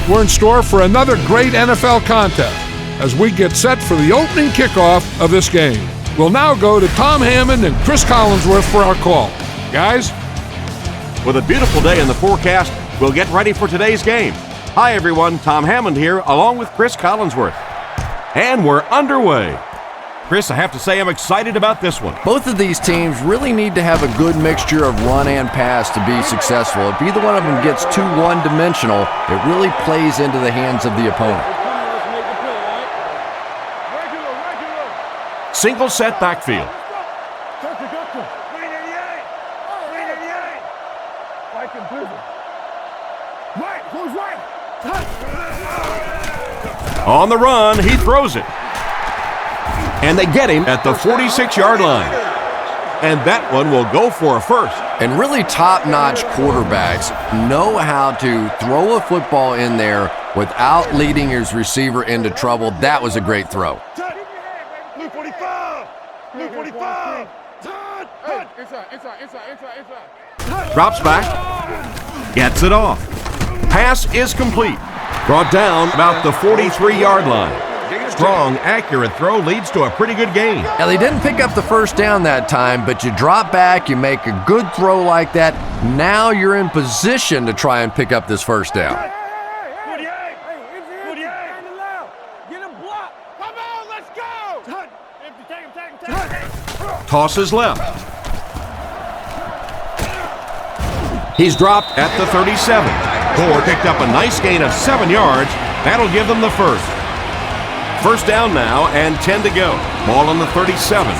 We're in store for another great NFL contest as we get set for the opening kickoff of this game. We'll now go to Tom Hammond and Chris Collinsworth for our call. Guys? With a beautiful day in the forecast, we'll get ready for today's game. Hi everyone, Tom Hammond here along with Chris Collinsworth. And we're underway. Chris, I have to say I'm excited about this one. Both of these teams really need to have a good mixture of run and pass to be successful. If either one of them gets too one-dimensional, it really plays into the hands of the opponent. Single set backfield. On the run, he throws it. And they get him at the 46-yard line. And that one will go for a first. And really top-notch quarterbacks know how to throw a football in there without leading his receiver into trouble. That was a great throw. Drops back. Gets it off. Pass is complete. Brought down about the 43-yard line. Strong, accurate throw leads to a pretty good gain. Now, they didn't pick up the first down that time, but you drop back, you make a good throw like that. Now you're in position to try and pick up this first down. Tosses left. He's dropped at the 37. Gore picked up a nice gain of 7 yards. That'll give them the first. First down now and 10 to go. Ball on the 37.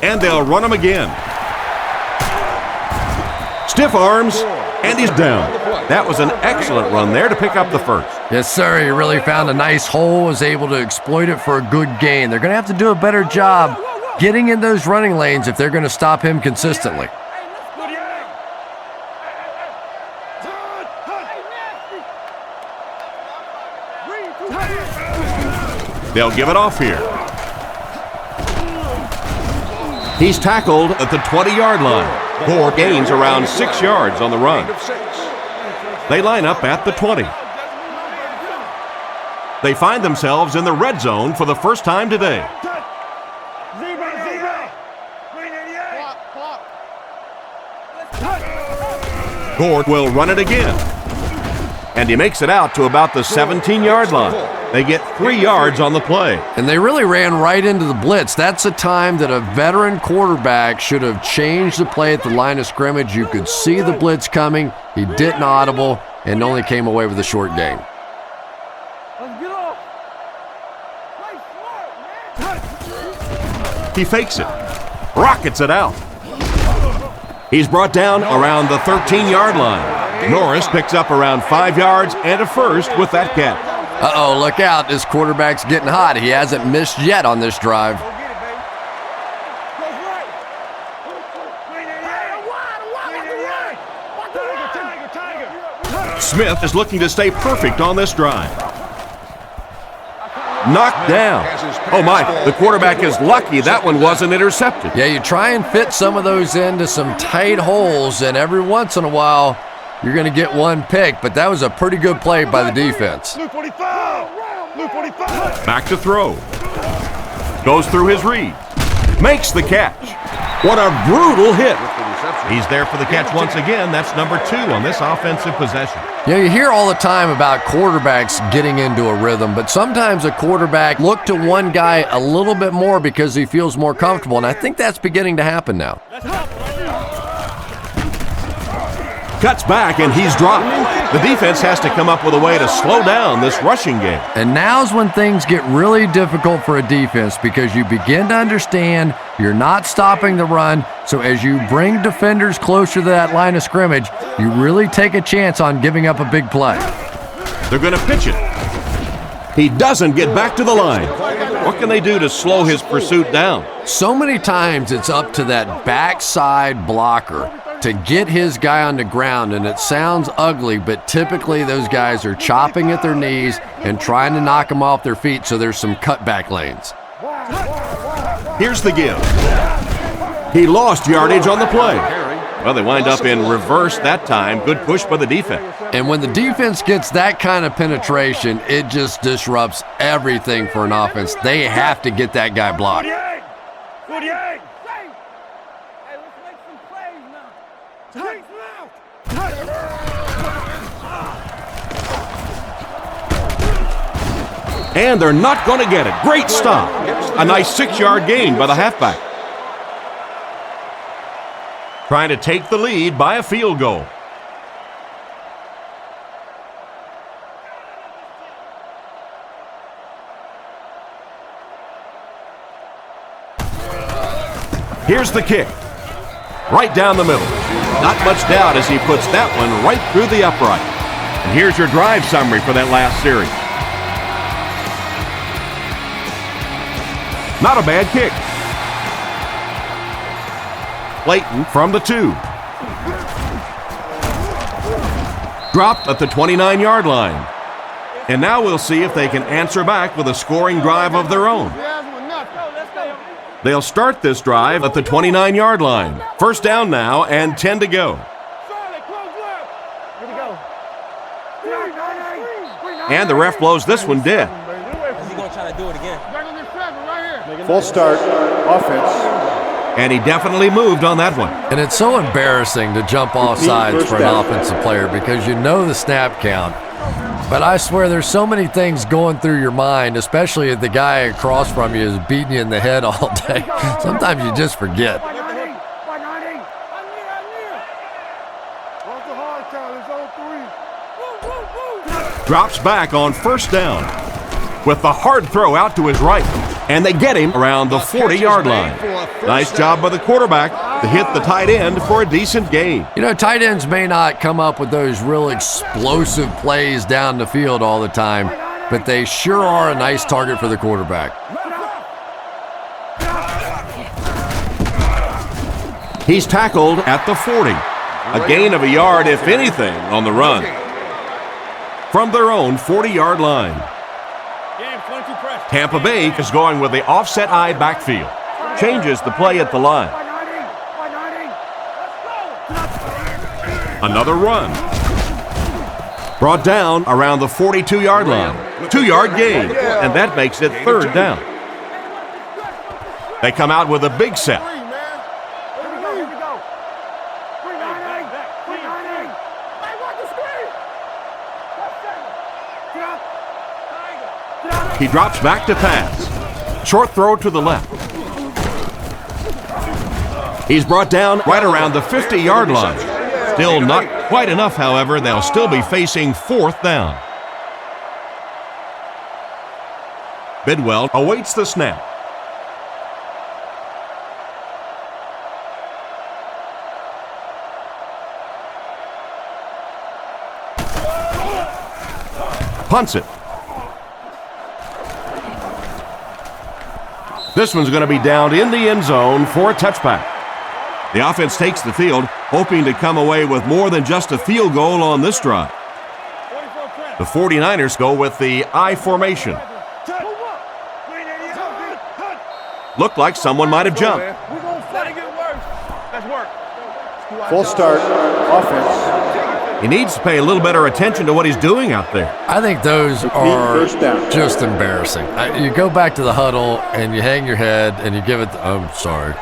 And they'll run him again. Stiff arms, and he's down. That was an excellent run there to pick up the first. Yes, sir. He really found a nice hole, was able to exploit it for a good gain. They're going to have to do a better job getting in those running lanes if they're going to stop him consistently. They'll give it off here. He's tackled at the 20-yard line. Gore gains around 6 yards on the run. They line up at the 20. They find themselves in the red zone for the first time today. Gore will run it again. And he makes it out to about the 17-yard line. They get 3 yards on the play. And they really ran right into the blitz. That's a time that a veteran quarterback should have changed the play at the line of scrimmage. You could see the blitz coming. He didn't audible and only came away with a short gain. He fakes it. Rockets it out. He's brought down around the 13-yard line. Norris picks up around 5 yards and a first with that catch. Uh-oh, look out. This quarterback's getting hot. He hasn't missed yet on this drive. Smith is looking to stay perfect on this drive. Knocked down. Oh my, the quarterback is lucky that one wasn't intercepted. Yeah, you try and fit some of those into some tight holes, and every once in a while, you're going to get one pick, but that was a pretty good play by the defense. Back to throw. Goes through his read. Makes the catch. What a brutal hit. He's there for the catch once again. That's number 2 on this offensive possession. You know, you hear all the time about quarterbacks getting into a rhythm, but sometimes a quarterback look to one guy a little bit more because he feels more comfortable, and I think that's beginning to happen now. Cuts back, and he's dropped. The defense has to come up with a way to slow down this rushing game. And now's when things get really difficult for a defense because you begin to understand you're not stopping the run. So as you bring defenders closer to that line of scrimmage, you really take a chance on giving up a big play. They're going to pitch it. He doesn't get back to the line. What can they do to slow his pursuit down? So many times it's up to that backside blocker to get his guy on the ground, and it sounds ugly, but typically those guys are chopping at their knees and trying to knock them off their feet, so there's some cutback lanes. Here's the give. He lost yardage on the play. Well, they wind up in reverse that time. Good push by the defense. And when the defense gets that kind of penetration, it just disrupts everything for an offense. They have to get that guy blocked. 48! Hey, let's make some plays now. Take him out. And they're not going to get it. Great stop. A nice 6-yard gain by the halfback. Trying to take the lead by a field goal. Here's the kick. Right down the middle. Not much doubt as he puts that one right through the upright. And here's your drive summary for that last series. Not a bad kick. Clayton from the 2. Dropped at the 29-yard line. And now we'll see if they can answer back with a scoring drive of their own. They'll start this drive at the 29-yard line. First down now and 10 to go. And the ref blows this one dead. He's going to try to do it again. Full start, offense. And he definitely moved on that one. And it's so embarrassing to jump off sides for an offensive player because you know the snap count. But I swear there's so many things going through your mind, especially if the guy across from you is beating you in the head all day. Sometimes you just forget. Drops back on first down with the hard throw out to his right. And they get him around the 40-yard line. Nice job by the quarterback to hit the tight end for a decent gain. You know, tight ends may not come up with those real explosive plays down the field all the time, but they sure are a nice target for the quarterback. He's tackled at the 40. A gain of a yard, if anything, on the run. From their own 40-yard line. Tampa Bay is going with the offset eye backfield. Changes the play at the line. Another run. Brought down around the 42-yard line. 2-yard gain, and that makes it third down. They come out with a big set. He drops back to pass. Short throw to the left. He's brought down right around the 50-yard line. Still not quite enough, however. They'll still be facing fourth down. Bidwell awaits the snap. Punts it. This one's going to be down in the end zone for a touchback. The offense takes the field, hoping to come away with more than just a field goal on this drive. The 49ers go with the I formation. Looked like someone might have jumped. Full start, offense. He needs to pay a little better attention to what he's doing out there. I think those are just embarrassing. You go back to the huddle and you hang your head and you give it, sorry.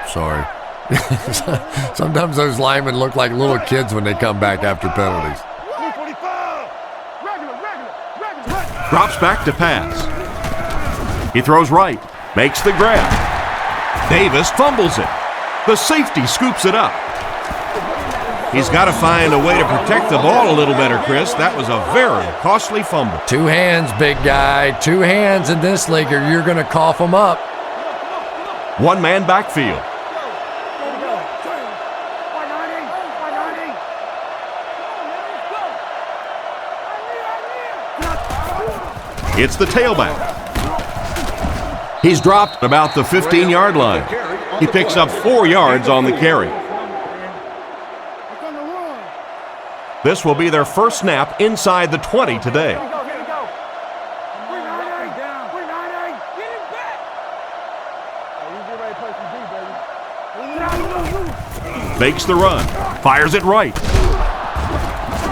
Sometimes those linemen look like little kids when they come back after penalties. Drops back to pass. He throws right, makes the grab. Davis fumbles it. The safety scoops it up. He's got to find a way to protect the ball a little better, Chris. That was a very costly fumble. 2 hands, big guy. 2 hands in this league or you're going to cough them up. One-man backfield. It's the tailback. He's dropped about the 15-yard line. He picks up 4 yards on the carry. This will be their first snap inside the 20 today. Here we go. Bring 9-8 down. Bring 9-8. Get it back. Hey, you get ready to play some D, baby. Fakes the run. Fires it right.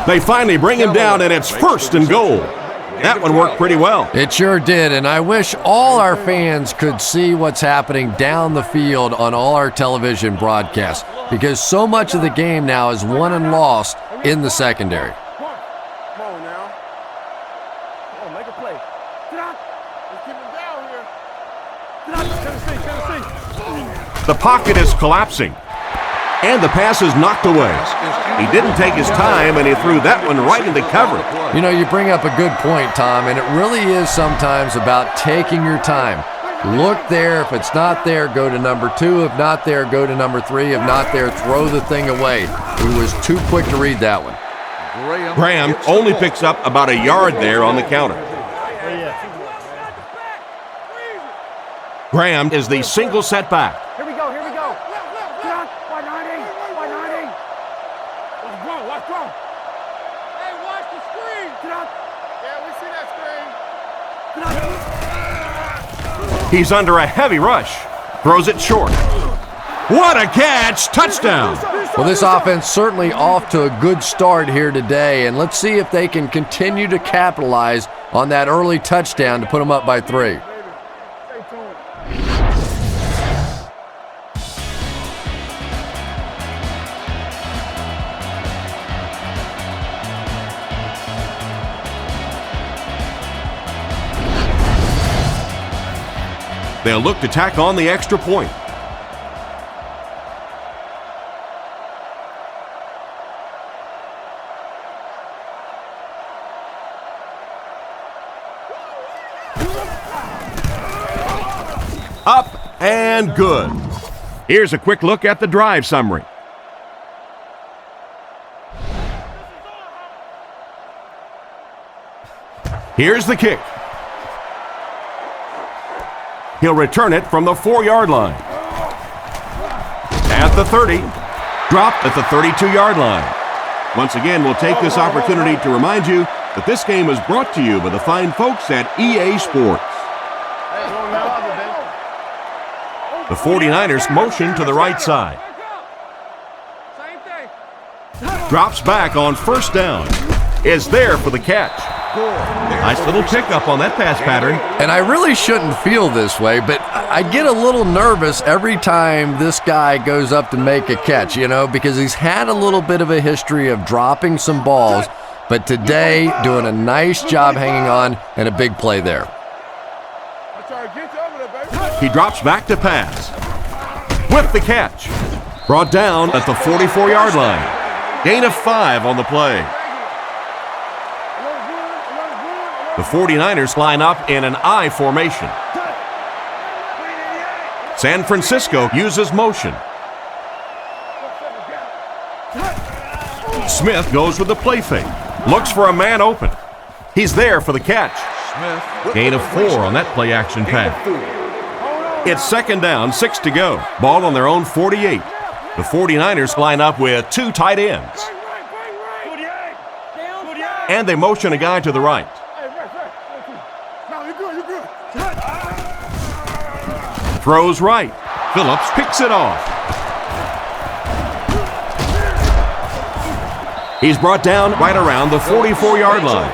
They finally bring him down, and it's 1st and goal. That one worked pretty well. It sure did, and I wish all our fans could see what's happening down the field on all our television broadcasts, because so much of the game now is won and lost in the secondary. Come on now. Come on, make a play. Let's keep him down here. Tennessee. The pocket is collapsing, and the pass is knocked away. He didn't take his time, and he threw that one right into cover. You know, you bring up a good point, Tom, and it really is sometimes about taking your time. Look there. If it's not there, go to number 2. If not there, go to number 3. If not there, throw the thing away. He was too quick to read that one. Graham only picks up about a yard there on the counter. Graham is the single setback. Here we go. Why 9-8? Let's go. Hey, watch the screen. Yeah, we see that screen. He's under a heavy rush. Throws it short. What a catch! Touchdown! Well, this offense certainly off to a good start here today, and let's see if they can continue to capitalize on that early touchdown to put them up by 3. They'll look to tack on the extra point. Up and good. Here's a quick look at the drive summary. Here's the kick. He'll return it from the 4-yard line. At the 30, dropped at the 32-yard line. Once again, we'll take this opportunity to remind you that this game is brought to you by the fine folks at EA Sports. The 49ers motion to the right side. Drops back on 1st down. Is there for the catch. Nice little pickup on that pass pattern. And I really shouldn't feel this way, but I get a little nervous every time this guy goes up to make a catch, you know, because he's had a little bit of a history of dropping some balls, but today doing a nice job hanging on and a big play there. He drops back to pass. With the catch. Brought down at the 44-yard line. Gain of 5 on the play. The 49ers line up in an I formation. San Francisco uses motion. Smith goes with the play fake. Looks for a man open. He's there for the catch. Gain of 4 on that play action pass. It's 2nd down, 6 to go. Ball on their own 48. The 49ers line up with 2 tight ends. And they motion a guy to the right. Throws right. Phillips picks it off. He's brought down right around the 44-yard line.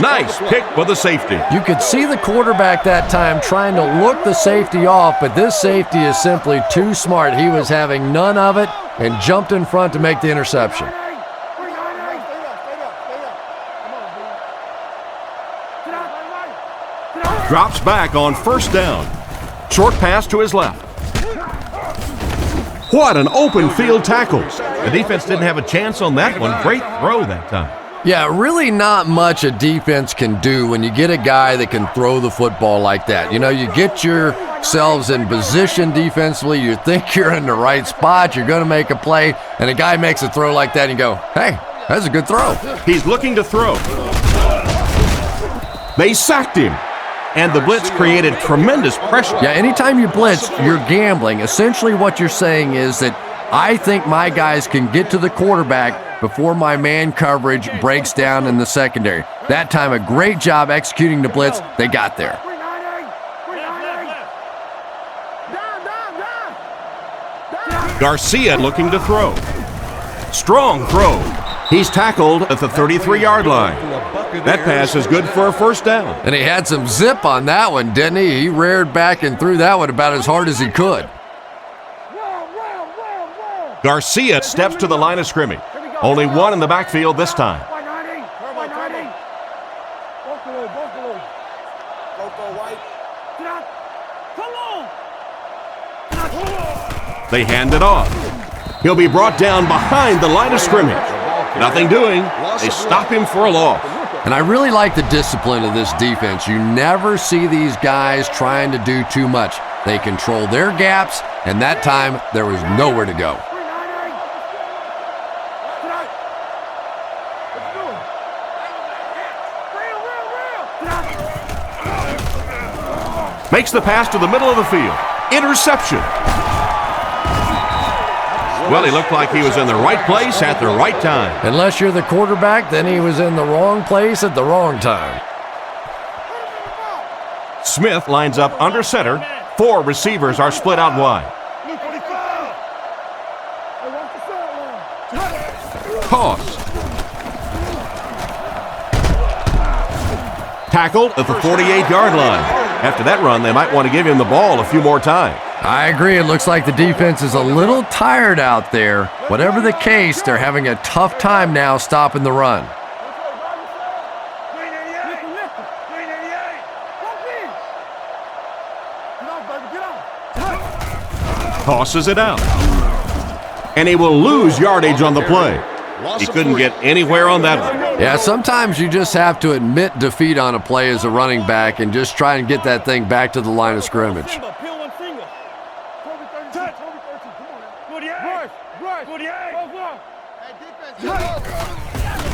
Nice pick for the safety. You could see the quarterback that time trying to look the safety off, but this safety is simply too smart. He was having none of it and jumped in front to make the interception. Drops back on 1st down. Short pass to his left. What an open field tackle. The defense didn't have a chance on that one. Great throw that time. Yeah, really not much a defense can do when you get a guy that can throw the football like that. You know, you get yourselves in position defensively, you think you're in the right spot, you're going to make a play, and a guy makes a throw like that and you go, hey, that's a good throw. He's looking to throw. They sacked him. And the blitz created tremendous pressure. Yeah, anytime you blitz, you're gambling. Essentially what you're saying is that I think my guys can get to the quarterback before my man coverage breaks down in the secondary. That time, a great job executing the blitz. They got there. Garcia looking to throw. Strong throw. He's tackled at the 33-yard line. That pass is good for a first down. And he had some zip on that one, didn't he? He reared back and threw that one about as hard as he could. Garcia steps to the line of scrimmage. Only one in the backfield this time. They hand it off. He'll be brought down behind the line of scrimmage. Nothing doing. They stop him for a loss. And I really like the discipline of this defense. You never see these guys trying to do too much. They control their gaps, and that time there was nowhere to go. Makes the pass to the middle of the field. Interception. Well, he looked like he was in the right place at the right time. Unless you're the quarterback, then he was in the wrong place at the wrong time. Smith lines up under center. 4 receivers are split out wide. Toss. Tackled at the 48-yard line. After that run, they might want to give him the ball a few more times. I agree. It looks like the defense is a little tired out there. Whatever the case, they're having a tough time now stopping the run. Tosses it out. And he will lose yardage on the play. He couldn't get anywhere on that one. Yeah, sometimes you just have to admit defeat on a play as a running back and just try and get that thing back to the line of scrimmage.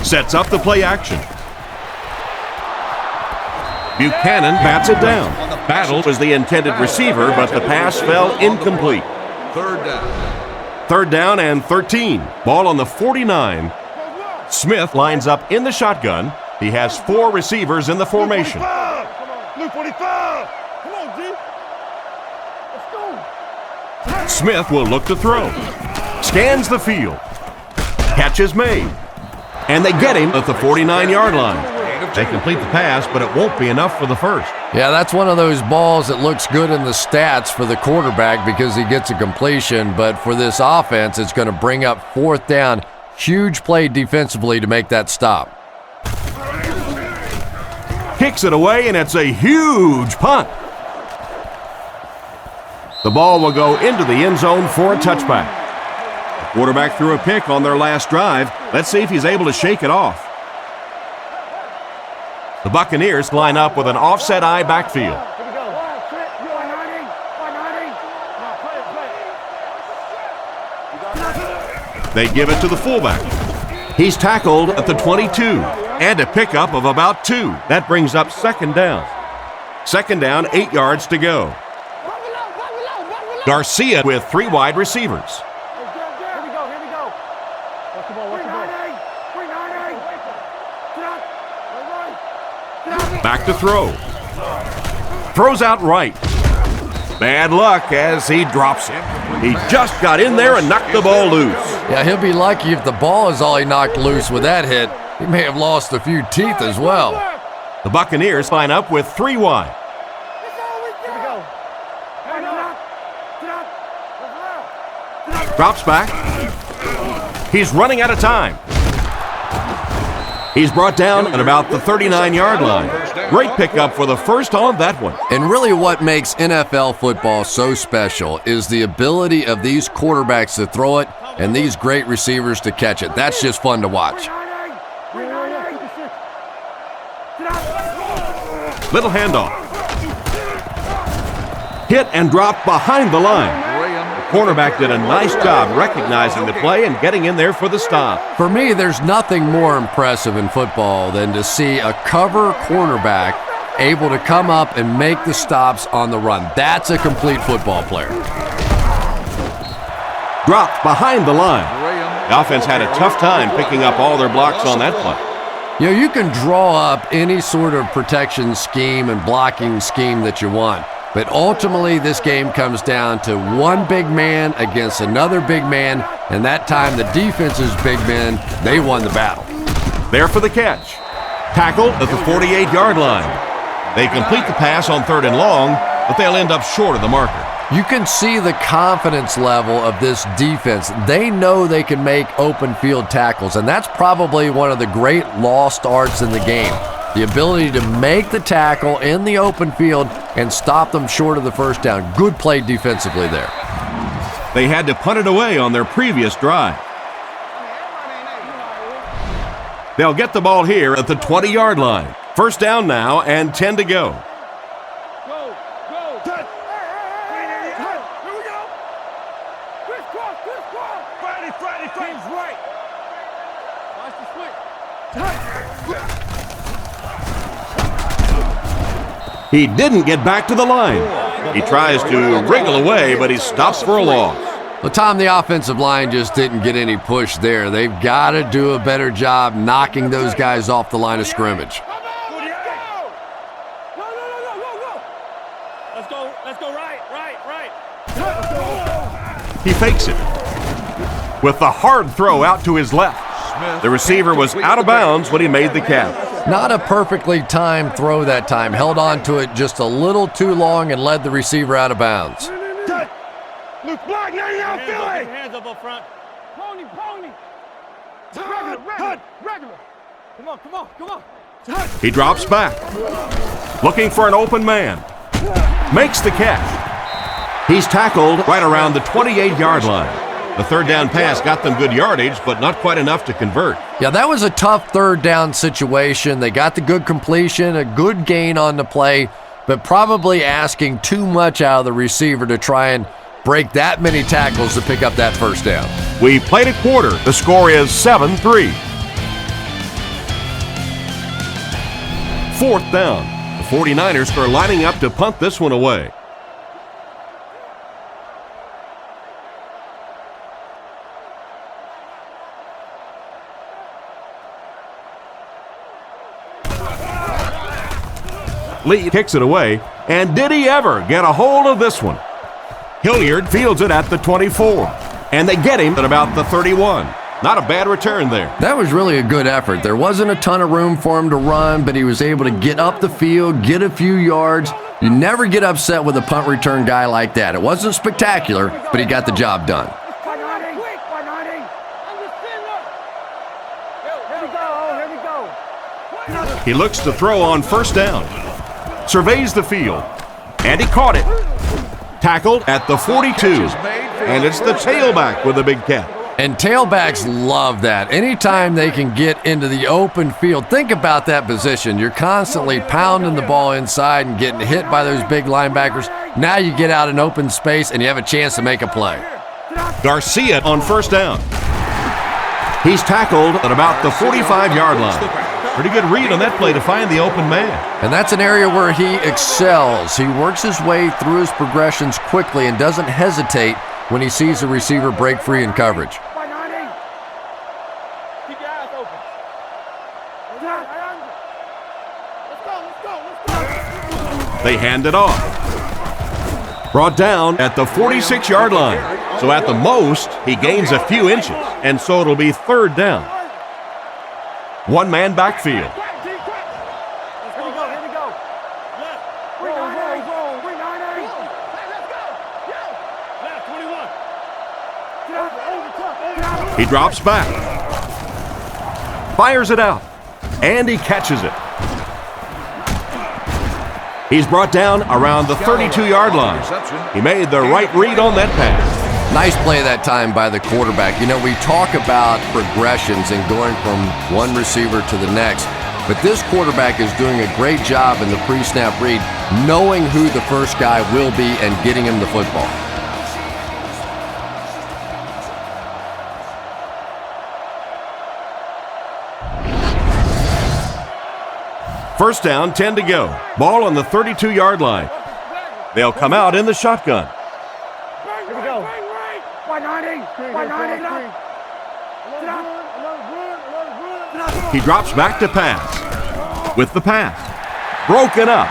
Sets up the play action. Buchanan bats it down. Battle was the intended receiver, but the pass fell incomplete. Third down and 13. Ball on the 49. Smith lines up in the shotgun. He has 4 receivers in the formation. Smith will look to throw. Scans the field. Catch is made. And they get him at the 49-yard line. They complete the pass, but it won't be enough for the first. Yeah, that's one of those balls that looks good in the stats for the quarterback because he gets a completion, but for this offense, it's going to bring up 4th down. Huge play defensively to make that stop. Kicks it away, and it's a huge punt. The ball will go into the end zone for a touchback. The quarterback threw a pick on their last drive. Let's see if he's able to shake it off. The Buccaneers line up with an offset eye backfield. They give it to the fullback. He's tackled at the 22 and a pickup of about 2. That brings up 2nd down. 2nd down, 8 yards to go. Garcia with 3 wide receivers. Back to throw. Throws out right. Bad luck as he drops it. He just got in there and knocked the ball loose. Yeah, he'll be lucky if the ball is all he knocked loose with that hit. He may have lost a few teeth as well. The Buccaneers line up with 3 wide. Drops back. He's running out of time. He's brought down at about the 39-yard line. Great pickup for the first on that one. And really what makes NFL football so special is the ability of these quarterbacks to throw it and these great receivers to catch it. That's just fun to watch. Little handoff. Hit and dropped behind the line. The cornerback did a nice job recognizing the play and getting in there for the stop. For me, there's nothing more impressive in football than to see a cover cornerback able to come up and make the stops on the run. That's a complete football player. Dropped behind the line. The offense had a tough time picking up all their blocks on that play. You know, you can draw up any sort of protection scheme and blocking scheme that you want, but ultimately this game comes down to one big man against another big man, and that time the defense's big men, they won the battle. There for the catch. Tackled at the 48-yard line. They complete the pass on 3rd and long, but they'll end up short of the marker. You can see the confidence level of this defense. They know they can make open field tackles, and that's probably one of the great lost arts in the game. The ability to make the tackle in the open field and stop them short of the first down. Good play defensively there. They had to punt it away on their previous drive. They'll get the ball here at the 20-yard line. First down now and 10 to go. He didn't get back to the line. He tries to wriggle away, but he stops for a loss. Well, Tom, the offensive line just didn't get any push there. They've got to do a better job knocking those guys off the line of scrimmage. Let's go right. He fakes it with the hard throw out to his left. The receiver was out of bounds when he made the catch. Not a perfectly timed throw that time. Held on to it just a little too long and led the receiver out of bounds. Luke, block, hands up front. Pony. Regular. Come on. He drops back, looking for an open man. Makes the catch. He's tackled right around the 28-yard line. The 3rd down pass got them good yardage, but not quite enough to convert. Yeah, that was a tough 3rd down situation. They got the good completion, a good gain on the play, but probably asking too much out of the receiver to try and break that many tackles to pick up that first down. We played a quarter. The score is 7-3. 4th down. The 49ers are lining up to punt this one away. Lee kicks it away, and did he ever get a hold of this one? Hilliard fields it at the 24, and they get him at about the 31. Not a bad return there. That was really a good effort. There wasn't a ton of room for him to run, but he was able to get up the field, get a few yards. You never get upset with a punt return guy like that. It wasn't spectacular, but he got the job done. He looks to throw on 1st down. Surveys the field, and he caught it. Tackled at the 42, and it's the tailback with a big catch. And tailbacks love that. Anytime they can get into the open field, think about that position. You're constantly pounding the ball inside and getting hit by those big linebackers. Now you get out in open space, and you have a chance to make a play. Garcia on 1st down. He's tackled at about the 45-yard line. Pretty good read on that play to find the open man. And that's an area where he excels. He works his way through his progressions quickly and doesn't hesitate when he sees the receiver break free in coverage. Keep your eyes open. Let's go. They hand it off. Brought down at the 46-yard line. So at the most, he gains a few inches, and so it'll be 3rd down. One-man backfield. Here we go. Bring 9-8. Left 21. He drops back. Fires it out. And he catches it. He's brought down around the 32-yard line. He made the right read on that pass. Nice play that time by the quarterback. You know, we talk about progressions and going from one receiver to the next, but this quarterback is doing a great job in the pre-snap read, knowing who the first guy will be and getting him the football. First down, 10 to go. Ball on the 32-yard line. They'll come out in the shotgun. Here we go. 190. He drops back to pass. With the pass. Broken up.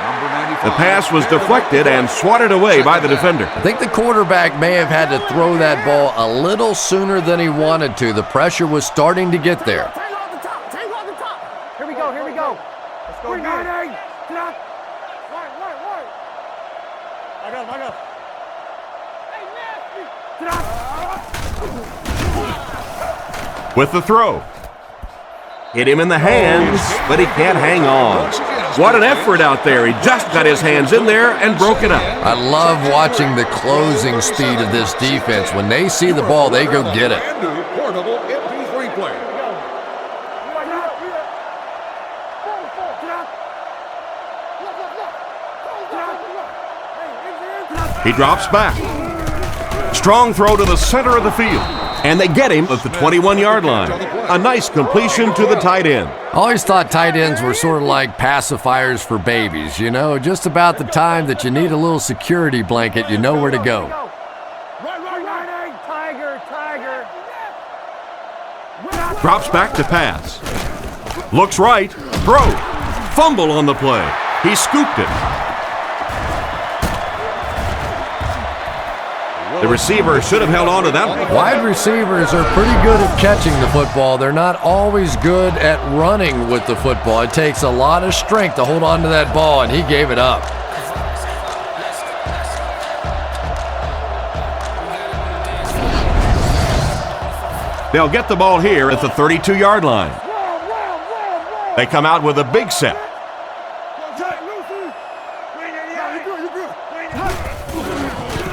The pass was deflected and swatted away by the defender. I think the quarterback may have had to throw that ball a little sooner than he wanted to. The pressure was starting to get there. Tango on the top. Tango on the top. Here we go. Here we go. Let's go. Right. I got him. With the throw. Hit him in the hands, but he can't hang on. What an effort out there. He just got his hands in there and broke it up. I love watching the closing speed of this defense. When they see the ball, they go get it. Portable MP3 player. He drops back. Strong throw to the center of the field. And they get him at the 21-yard line. A nice completion to the tight end. I always thought tight ends were sort of like pacifiers for babies. You know, just about the time that you need a little security blanket, you know where to go. Tiger. Drops back to pass. Looks right. Throw. Fumble on the play. He scooped it. The receiver should have held on to that one. Wide receivers are pretty good at catching the football. They're not always good at running with the football. It takes a lot of strength to hold on to that ball, and he gave it up. They'll get the ball here at the 32-yard line. They come out with a big set.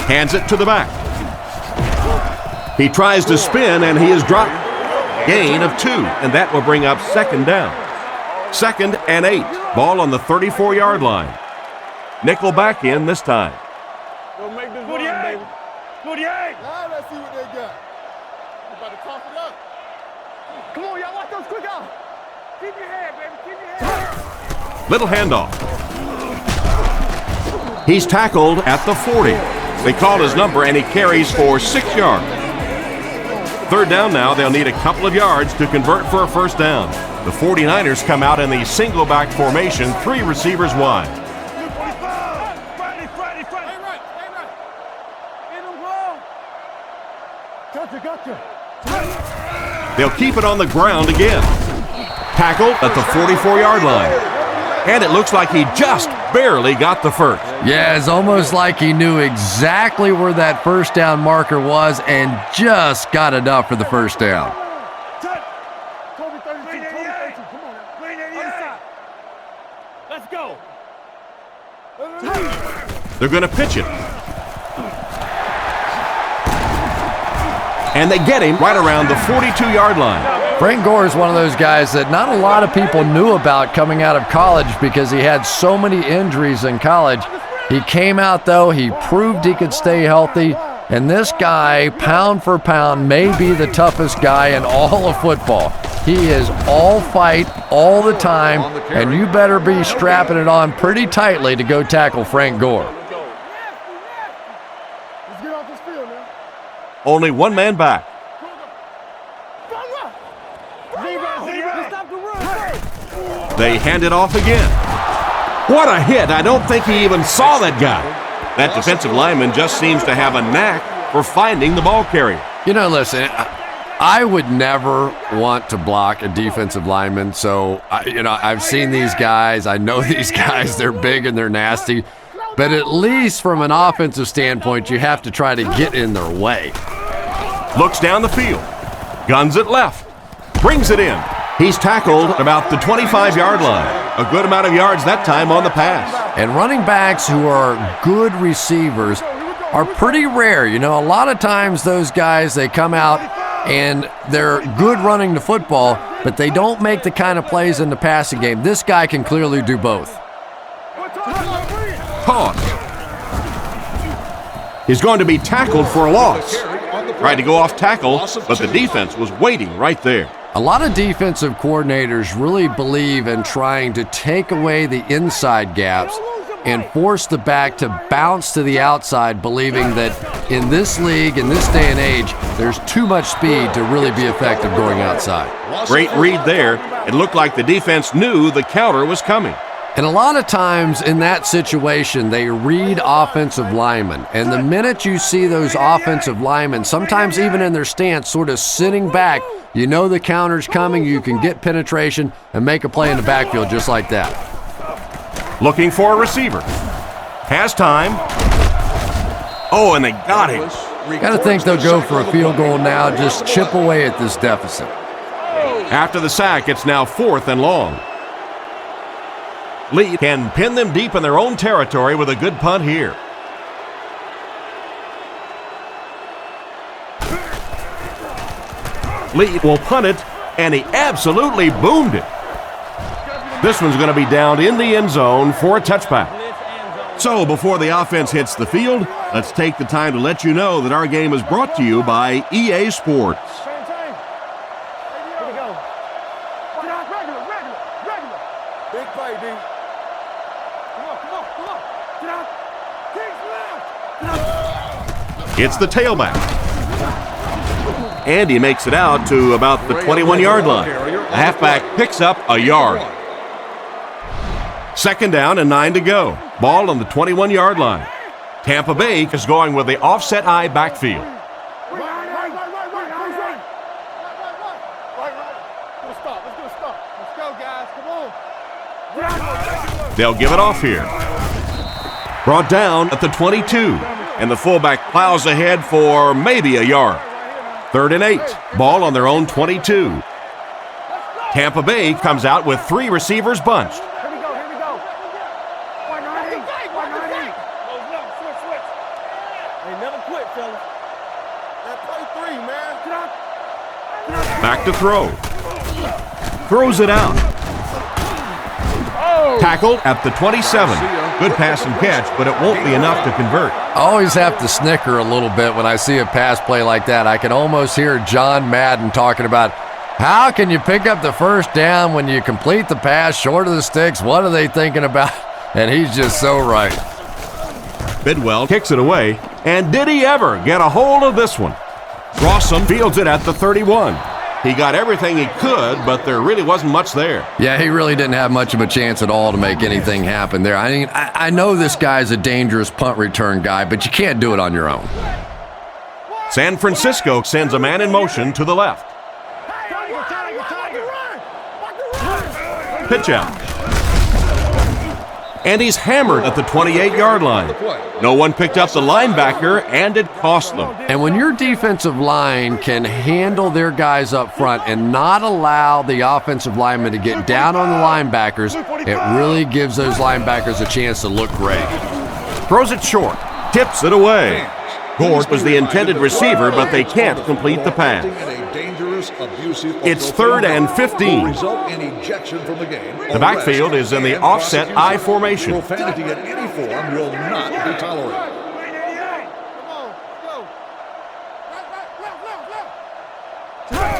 Hands it to the back. He tries to spin, and he is dropped. Gain of 2, and that will bring up second down. 2nd and 8. Ball on the 34-yard line. Nickel back in this time. Go make this run, baby. Now let's see what they got. We're about to toss it up. Come on, y'all. Watch those quick out. Keep your head, baby. Keep your head. Little handoff. He's tackled at the 40. They call his number, and he carries for 6 yards. 3rd down now. They'll need a couple of yards to convert for a first down. The 49ers come out in the single back formation, 3 receivers wide. Gotcha. They'll keep it on the ground again. Tackled at the 44-yard line. And it looks like he just barely got the first. Yeah, it's almost like he knew exactly where that first down marker was and just got enough for the first down. Kobe 32. Come on now. Other side. Let's go. They're going to pitch it. And they get him right around the 42-yard line. Frank Gore is one of those guys that not a lot of people knew about coming out of college because he had so many injuries in college. He came out, though. He proved he could stay healthy. And this guy, pound for pound, may be the toughest guy in all of football. He is all fight all the time, and you better be strapping it on pretty tightly to go tackle Frank Gore. Let's get off this field, man. Only one man back. They hand it off again. What a hit. I don't think he even saw that guy. That defensive lineman just seems to have a knack for finding the ball carrier. You know, listen, I would never want to block a defensive lineman. So, I've seen these guys. I know these guys. They're big and they're nasty. But at least from an offensive standpoint, you have to try to get in their way. Looks down the field. Guns it left. Brings it in. He's tackled about the 25-yard line. A good amount of yards that time on the pass. And running backs who are good receivers are pretty rare. You know, a lot of times those guys, they come out and they're good running the football, but they don't make the kind of plays in the passing game. This guy can clearly do both. Caught. He's going to be tackled for a loss. Tried to go off tackle, but the defense was waiting right there. A lot of defensive coordinators really believe in trying to take away the inside gaps and force the back to bounce to the outside, believing that in this league, in this day and age, there's too much speed to really be effective going outside. Great read there. It looked like the defense knew the counter was coming. And a lot of times in that situation, they read offensive linemen. And the minute you see those offensive linemen, sometimes even in their stance, sort of sitting back, you know the counter's coming, you can get penetration and make a play in the backfield just like that. Looking for a receiver. Has time. Oh, and they got him. Got to think they'll go for a field goal now, just chip away at this deficit. After the sack, it's now 4th and long. Lee can pin them deep in their own territory with a good punt here. Lee will punt it, and he absolutely boomed it. This one's going to be down in the end zone for a touchback. So before the offense hits the field, let's take the time to let you know that our game is brought to you by EA Sports. Big play, D. It's the tailback. And he makes it out to about the 21-yard line. The halfback picks up a yard. 2nd down and 9 to go. Ball on the 21-yard line. Tampa Bay is going with the offset eye backfield. They'll give it off here. Brought down at the 22, and the fullback plows ahead for maybe a yard. 3rd and 8, ball on their own 22. Tampa Bay comes out with 3 receivers bunched. Back to throw. Throws it out. Tackled at the 27. Good pass and catch, but it won't be enough to convert. I always have to snicker a little bit when I see a pass play like that. I can almost hear John Madden talking about how can you pick up the first down when you complete the pass short of the sticks? What are they thinking about? And he's just so right. Bidwell kicks it away, and did he ever get a hold of this one? Rawson fields it at the 31. He got everything he could, but there really wasn't much there. Yeah, he really didn't have much of a chance at all to make anything happen there. I mean, I know this guy's a dangerous punt return guy, but you can't do it on your own. San Francisco sends a man in motion to the left. Pitch out. And he's hammered at the 28-yard line. No one picked up the linebacker, and it cost them. And when your defensive line can handle their guys up front and not allow the offensive linemen to get down on the linebackers, it really gives those linebackers a chance to look great. Throws it short, tips it away. Gord was the intended receiver, but they can't complete the pass. It's 3rd and 15. The backfield is in the offset I formation. Profanity in any form will not be tolerated.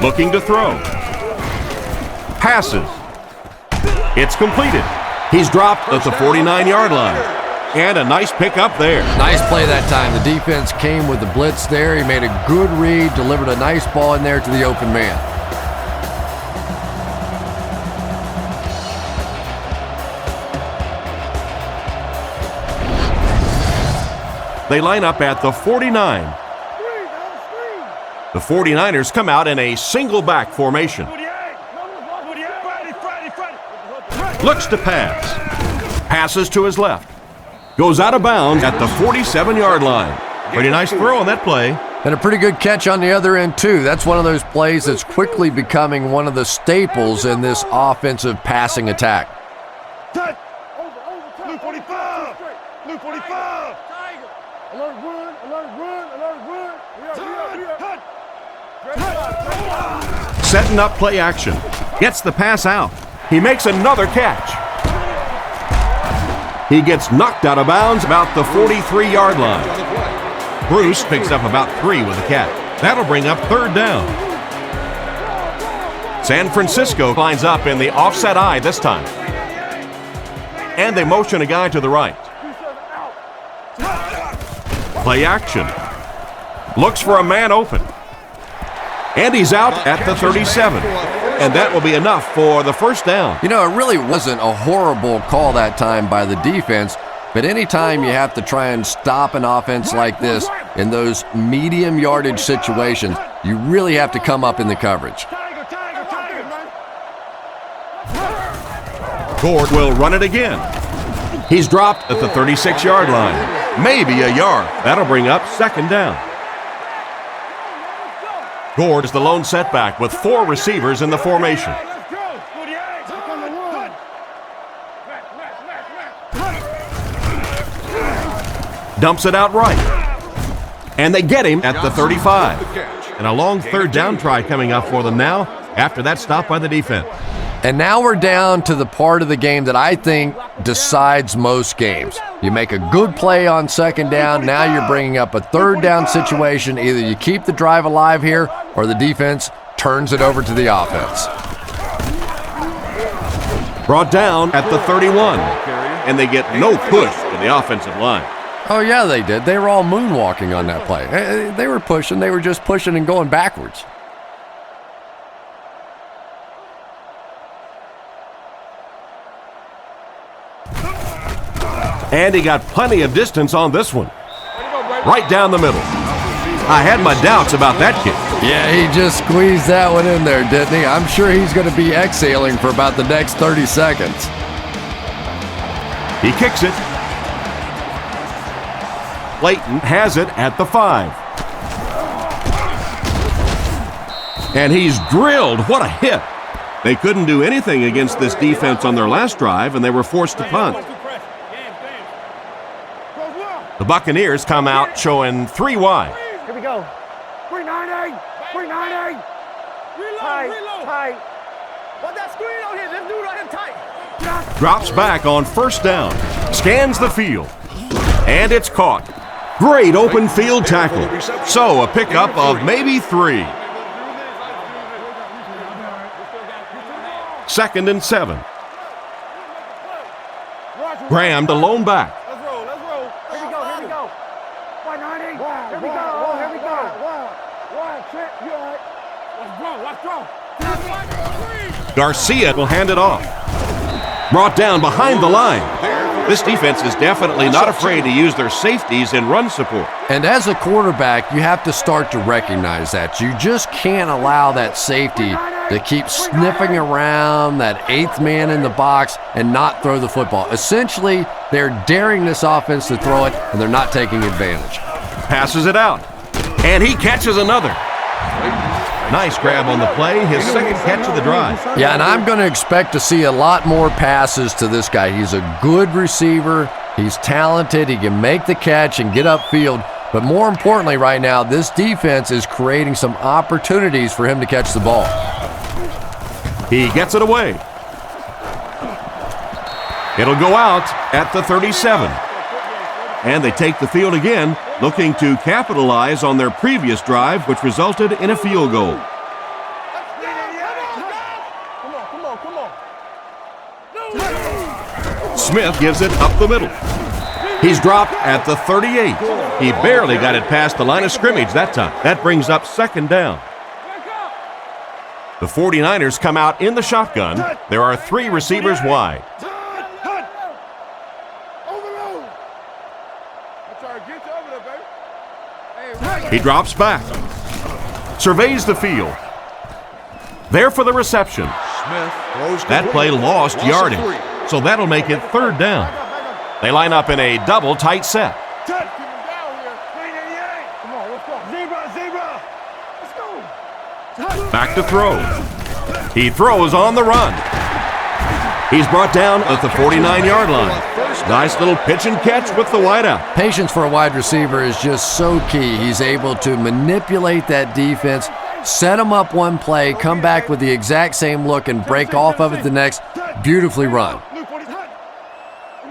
Looking to throw. Passes. It's completed. He's dropped at the 49-yard line. And a nice pick up there. Nice play that time. The defense came with the blitz there. He made a good read, delivered a nice ball in there to the open man. They line up at the 49. The 49ers come out in a single back formation. Looks to pass. Passes to his left. Goes out of bounds at the 47-yard line. Pretty nice throw on that play. And a pretty good catch on the other end, too. That's one of those plays that's quickly becoming one of the staples in this offensive passing attack. Blue 45! Blue 45! Alert run, alert run, alert run. Setting up play action. Gets the pass out. He makes another catch. He gets knocked out of bounds about the 43-yard line. Bruce picks up about 3 with a catch. That'll bring up 3rd down. San Francisco lines up in the offset I this time. And they motion a guy to the right. Play action. Looks for a man open. And he's out at the 37. And that will be enough for the first down. You know, it really wasn't a horrible call that time by the defense, but anytime you have to try and stop an offense like this in those medium yardage situations, you really have to come up in the coverage. Gord will run it again. He's dropped at the 36-yard line. Maybe a yard. That'll bring up second down. Gord is the lone setback with 4 receivers in the formation. Dumps it out right. And they get him at the 35. And a long third down try coming up for them now after that stop by the defense. And now we're down to the part of the game that I think decides most games. You make a good play on second down, now you're bringing up a third down situation. Either you keep the drive alive here or the defense turns it over to the offense. Brought down at the 31, and they get no push to the offensive line. Oh, yeah, they did. They were all moonwalking on that play. They were pushing. They were just pushing and going backwards. And he got plenty of distance on this one. Right down the middle. I had my doubts about that kick. Yeah, he just squeezed that one in there, didn't he? I'm sure he's going to be exhaling for about the next 30 seconds. He kicks it. Clayton has it at the 5. And he's drilled. What a hit. They couldn't do anything against this defense on their last drive, and they were forced to punt. The Buccaneers come out showing 3 wide. Here we go. 390. 390. Reload. Tight. What that screen on here? This dude right here tight. Drops back on first down. Scans the field. And it's caught. Great open field tackle. So a pickup of maybe 3. 2nd and 7. Graham the lone back. Garcia will hand it off. Brought down behind the line. This defense is definitely not afraid to use their safeties in run support. And as a quarterback, you have to start to recognize that. You just can't allow that safety to keep sniffing around that 8th man in the box and not throw the football. Essentially, they're daring this offense to throw it, and they're not taking advantage. Passes it out. And he catches another. Nice grab on the play, his 2nd catch of the drive. Yeah, and I'm going to expect to see a lot more passes to this guy. He's a good receiver. He's talented. He can make the catch and get upfield. But more importantly right now, this defense is creating some opportunities for him to catch the ball. He gets it away. It'll go out at the 37. And they take the field again, looking to capitalize on their previous drive, which resulted in a field goal. Smith gives it up the middle. He's dropped at the 38. He barely got it past the line of scrimmage that time. That brings up 2nd down. The 49ers come out in the shotgun. There are 3 receivers wide. He drops back, surveys the field. There for the reception. That play lost yardage, so that'll make it 3rd down. They line up in a double tight set. Back to throw. He throws on the run. He's brought down at the 49-yard line. Nice little pitch and catch with the wideout. Patience for a wide receiver is just so key. He's able to manipulate that defense, set them up one play, come back with the exact same look, and break off of it the next. Beautifully run. Here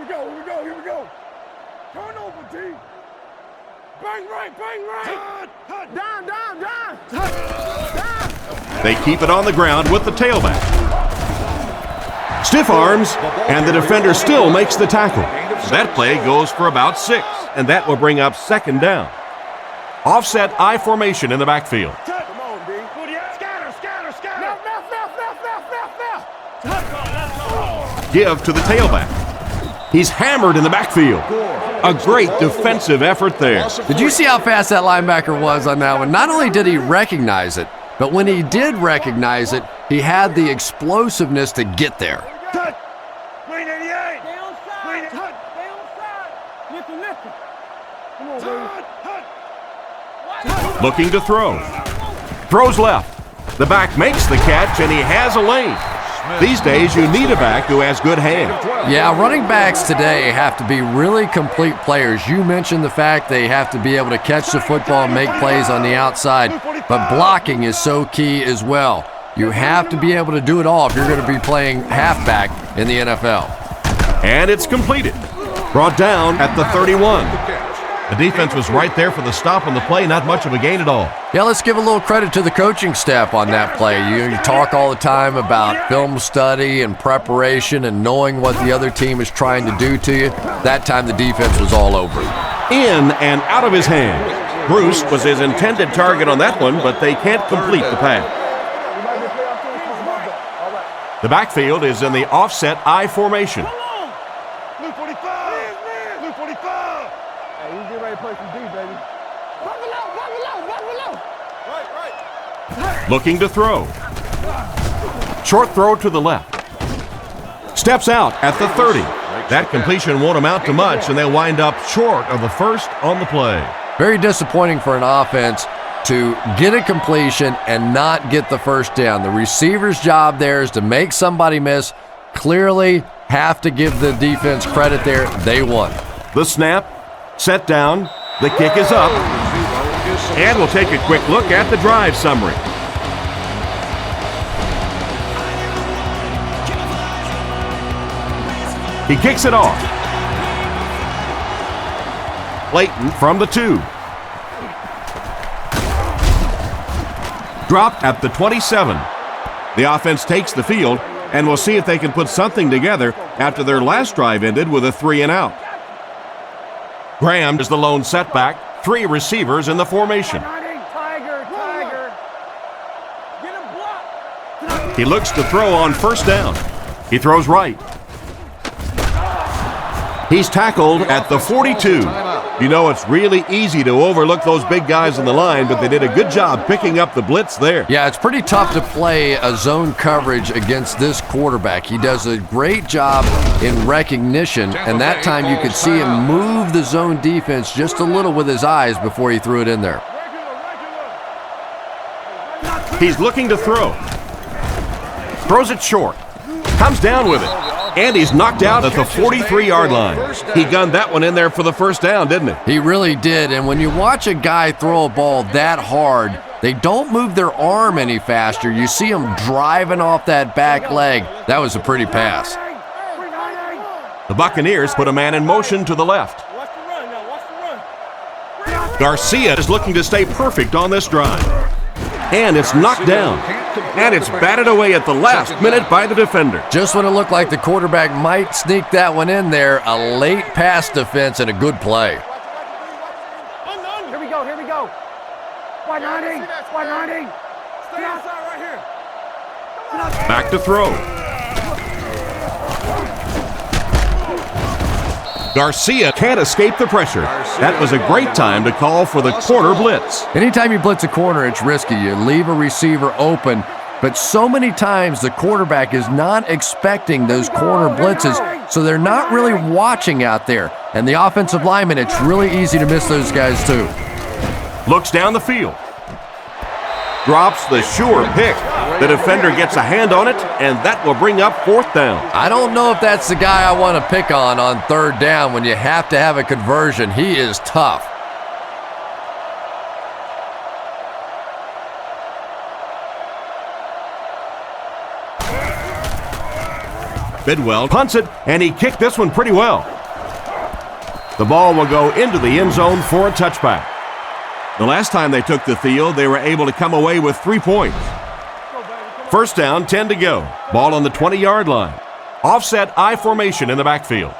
we go. Turn over, team. Bang right. Down. They keep it on the ground with the tailback. Stiff arms, and the defender still makes the tackle. That play goes for about 6, and that will bring up 2nd down. Offset I formation in the backfield. Come on, B. Scatter. Give to the tailback. He's hammered in the backfield. A great defensive effort there. Did you see how fast that linebacker was on that one? Not only did he recognize it, but when he did recognize it, he had the explosiveness to get there. Touch. Green 88. Green touch. Listen. Come on, baby. Looking to throw. Throws left. The back makes the catch, and he has a lane. These days, you need a back who has good hands. Yeah, running backs today have to be really complete players. You mentioned the fact they have to be able to catch the football and make plays on the outside, but blocking is so key as well. You have to be able to do it all if you're going to be playing halfback in the NFL. And it's completed. Brought down at the 31. The defense was right there for the stop on the play, not much of a gain at all. Yeah, let's give a little credit to the coaching staff on that play. You talk all the time about film study and preparation and knowing what the other team is trying to do to you. That time the defense was all over. In and out of his hand. Bruce was his intended target on that one, but they can't complete the pass. The backfield is in the offset I formation. Blue 45. Blue 45. Hey, you get ready to play some D, baby. Buffalo. Right. Looking to throw. Short throw to the left. Steps out at the 30. That completion won't amount to much, and they'll wind up short of the first on the play. Very disappointing for an offense to get a completion and not get the first down. The receiver's job there is to make somebody miss. Clearly have to give the defense credit there. They won. The snap, set down, the kick is up, and we'll take a quick look at the drive summary. He kicks it off. Clayton from the 2. Dropped at the 27. The offense takes the field, and we'll see if they can put something together after their last drive ended with a 3-and-out. Graham is the lone setback, 3 receivers in the formation. Tiger. Get him blocked. He looks to throw on first down. He throws right. He's tackled at the 42. You know, it's really easy to overlook those big guys on the line, but they did a good job picking up the blitz there. Yeah, it's pretty tough to play a zone coverage against this quarterback. He does a great job in recognition, and that time you could see him move the zone defense just a little with his eyes before he threw it in there. He's looking to throw. Throws it short. Comes down with it. And he's knocked out at the 43-yard line. He gunned that one in there for the first down, didn't he? He really did, and when you watch a guy throw a ball that hard, they don't move their arm any faster. You see him driving off that back leg. That was a pretty pass. The Buccaneers put a man in motion to the left. Watch the run now. Watch the run. Garcia is looking to stay perfect on this drive. And it's knocked down. And it's batted away at the last minute by the defender. Just when it looked like the quarterback might sneak that one in there, a late pass defense and a good play. Here we go. 190. Stay outside right here. Back to throw. Garcia can't escape the pressure. That was a great time to call for the corner blitz. Anytime you blitz a corner, it's risky. You leave a receiver open, but so many times the quarterback is not expecting those corner blitzes, so they're not really watching out there. And the offensive lineman, it's really easy to miss those guys too. Looks down the field. Drops the sure pick. The defender gets a hand on it, and that will bring up 4th down. I don't know if that's the guy I want to pick on 3rd down when you have to have a conversion. He is tough. Bidwell punts it, and he kicked this one pretty well. The ball will go into the end zone for a touchback. The last time they took the field, they were able to come away with 3 points. First down, 10 to go. Ball on the 20-yard line. Offset I formation in the backfield.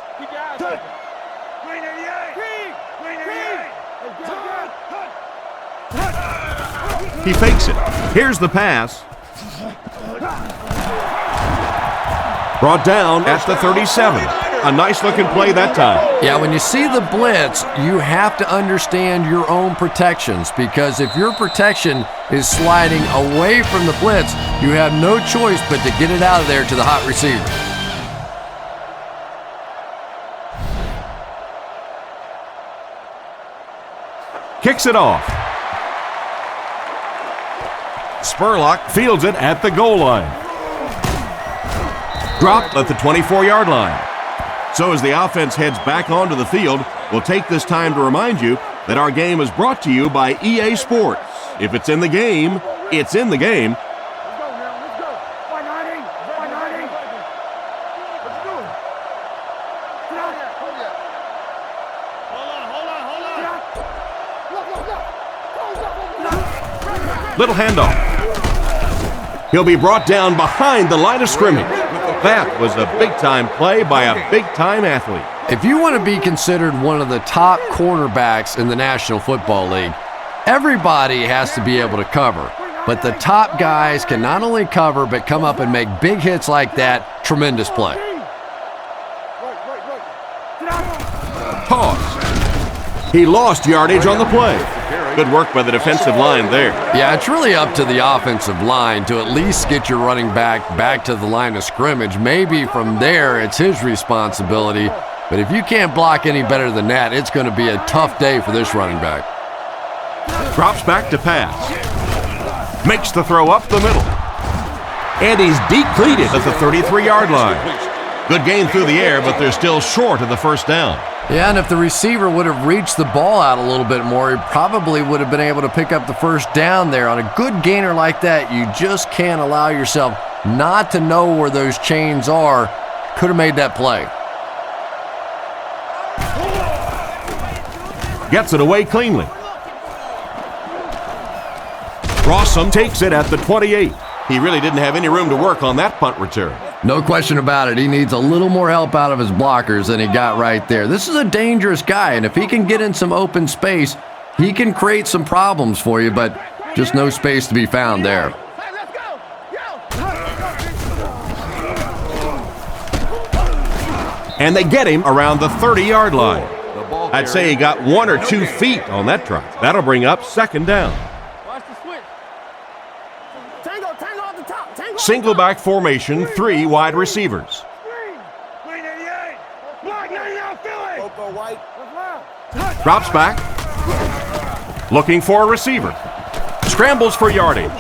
He fakes it. Here's the pass. Brought down at the 37. A nice-looking play that time. Yeah, when you see the blitz, you have to understand your own protections, because if your protection is sliding away from the blitz, you have no choice but to get it out of there to the hot receiver. Kicks it off. Spurlock fields it at the goal line. Dropped at the 24-yard line. So as the offense heads back onto the field, we'll take this time to remind you that our game is brought to you by EA Sports. If it's in the game, it's in the game. Let's go now. Let's go. Why not? Why not? Let's do it. Get out here. Hold on. Look. Little handoff. He'll be brought down behind the line of scrimmage. That was a big-time play by a big-time athlete. If you want to be considered one of the top cornerbacks in the National Football League, everybody has to be able to cover. But the top guys can not only cover, but come up and make big hits like that. Tremendous play. Toss. He lost yardage on the play. Good work by the defensive line there. Yeah, it's really up to the offensive line to at least get your running back to the line of scrimmage. Maybe from there, it's his responsibility. But if you can't block any better than that, it's going to be a tough day for this running back. Drops back to pass. Makes the throw up the middle. And he's depleted at the 33-yard line. Good gain through the air, but they're still short of the first down. Yeah, and if the receiver would have reached the ball out a little bit more, he probably would have been able to pick up the first down there. On a good gainer like that, you just can't allow yourself not to know where those chains are. Could have made that play. Gets it away cleanly. Rossum takes it at the 28. He really didn't have any room to work on that punt return. No question about it. He needs a little more help out of his blockers than he got right there. This is a dangerous guy, and if he can get in some open space, he can create some problems for you, but just no space to be found there. And they get him around the 30-yard line. I'd say he got 1 or 2 feet on that drop. That'll bring up second down. Single back formation, 3 wide receivers. Drops back. Looking for a receiver. Scrambles for yardage.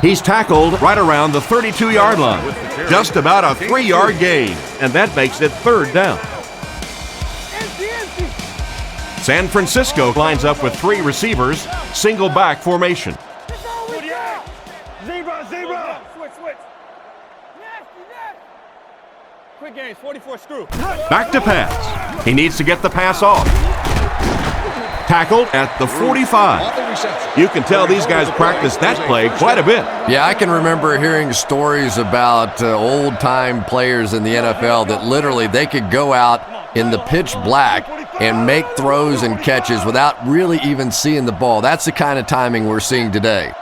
He's tackled right around the 32-yard line. Just about a 3-yard gain, and that makes it third down. San Francisco lines up with 3 receivers, single back formation. Zebra. Switch. Quick games, 44 screw. Back to pass. He needs to get the pass off. Tackled at the 45. You can tell these guys practice that play quite a bit. Yeah, I can remember hearing stories about old-time players in the NFL that literally they could go out in the pitch black and make throws and catches without really even seeing the ball. That's the kind of timing we're seeing today.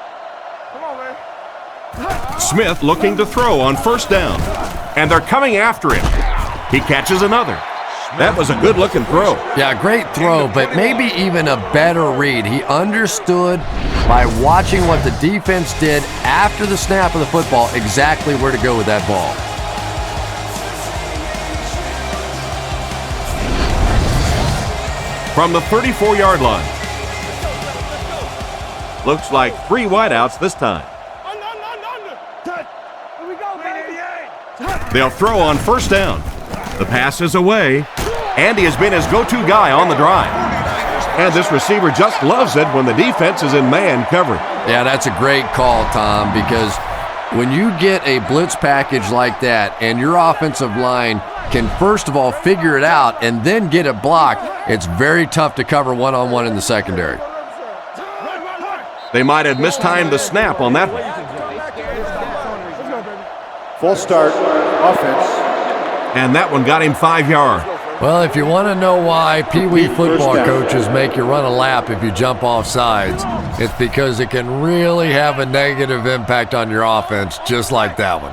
Smith looking to throw on first down, and they're coming after him. He catches another. That was a good-looking throw. Yeah, great throw, but maybe even a better read. He understood by watching what the defense did after the snap of the football exactly where to go with that ball. From the 34-yard line. Looks like 3 wideouts this time. They'll throw on first down. The pass is away. Andy has been his go-to guy on the drive. And this receiver just loves it when the defense is in man coverage. Yeah, that's a great call, Tom, because when you get a blitz package like that and your offensive line can first of all figure it out and then get it blocked, it's very tough to cover one-on-one in the secondary. They might have mistimed the snap on that one. Full start, offense. And that one got him 5 yards. Well, if you want to know why Pee Wee football coaches make you run a lap if you jump off sides, it's because it can really have a negative impact on your offense, just like that one.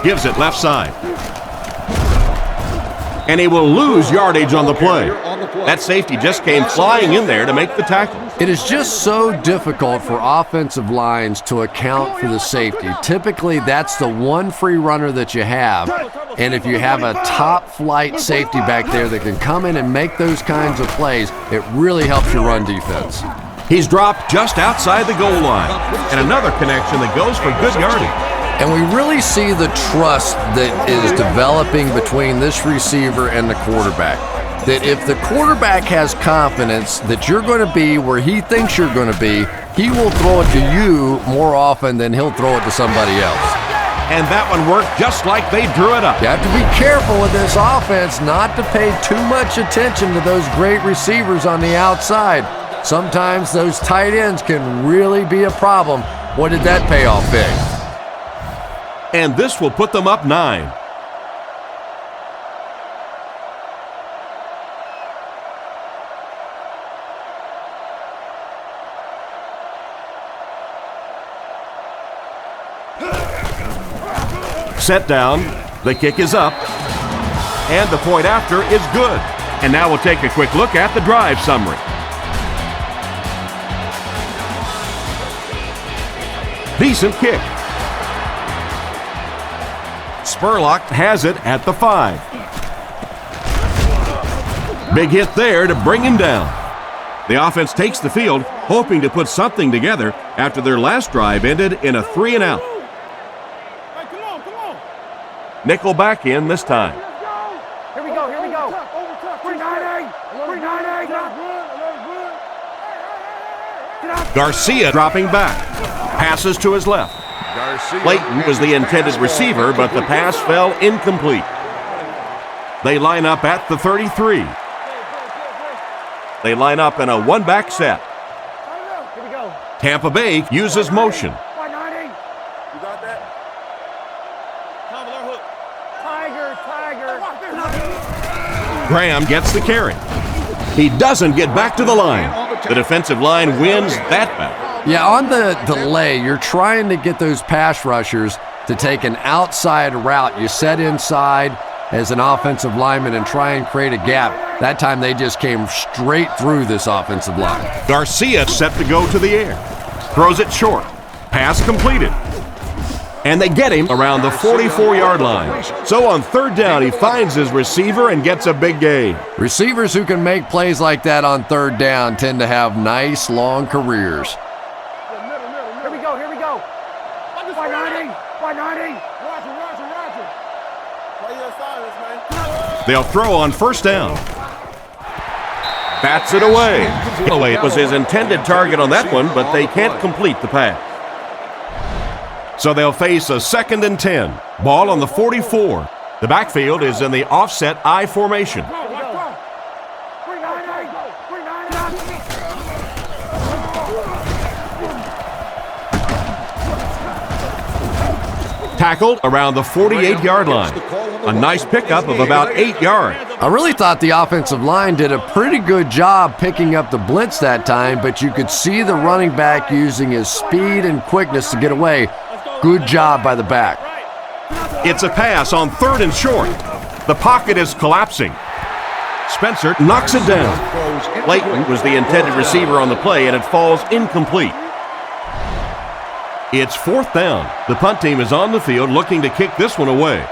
Gives it left side. And he will lose yardage on the play. That safety just came flying in there to make the tackle. It is just so difficult for offensive lines to account for the safety. Typically, that's the one free runner that you have. And if you have a top-flight safety back there that can come in and make those kinds of plays, it really helps your run defense. He's dropped just outside the goal line. And another connection that goes for good yardage. And we really see the trust that is developing between this receiver and the quarterback. That if the quarterback has confidence that you're going to be where he thinks you're going to be, he will throw it to you more often than he'll throw it to somebody else. And that one worked just like they drew it up. You have to be careful with this offense not to pay too much attention to those great receivers on the outside. Sometimes those tight ends can really be a problem. What did that payoff big? And this will put them up 9. Set down, the kick is up, and the point after is good. And now we'll take a quick look at the drive summary. Decent kick. Spurlock has it at the 5. Big hit there to bring him down. The offense takes the field, hoping to put something together after their last drive ended in a 3-and-out. Nickel back in this time. Here we go. 398. Garcia dropping back. Passes to his left. Clayton was the intended receiver, but the pass fell incomplete. They line up at the 33. They line up in a one-back set. Tampa Bay uses motion. Graham gets the carry. He doesn't get back to the line. The defensive line wins that battle. Yeah, on the delay, you're trying to get those pass rushers to take an outside route. You set inside as an offensive lineman and try and create a gap. That time they just came straight through this offensive line. Garcia set to go to the air. Throws it short. Pass completed. And they get him around the 44-yard line. So on third down, he finds his receiver and gets a big gain. Receivers who can make plays like that on third down tend to have nice, long careers. Here we go. 190. They'll throw on first down. Bats it away. It was his intended target on that one, but they can't complete the pass. So they'll face a 2nd and 10. Ball on the 44. The backfield is in the offset I formation. Tackled around the 48-yard line. A nice pickup of about 8 yards. I really thought the offensive line did a pretty good job picking up the blitz that time, but you could see the running back using his speed and quickness to get away. Good job by the back. It's a pass on 3rd and short. The pocket is collapsing. Spencer knocks it down. Clayton was the intended receiver on the play, and it falls incomplete. It's 4th down. The punt team is on the field looking to kick this one away.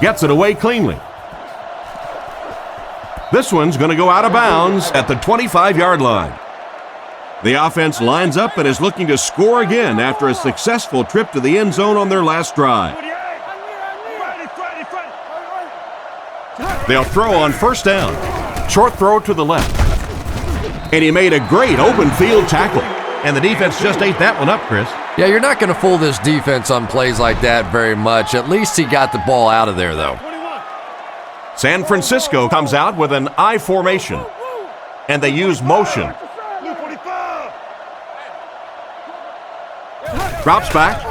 Gets it away cleanly. This one's going to go out of bounds at the 25-yard line. The offense lines up and is looking to score again after a successful trip to the end zone on their last drive. They'll throw on first down. Short throw to the left. And he made a great open field tackle. And the defense just ate that one up, Chris. Yeah, you're not going to fool this defense on plays like that very much. At least he got the ball out of there, though. San Francisco comes out with an I formation, and they use motion. Drops back.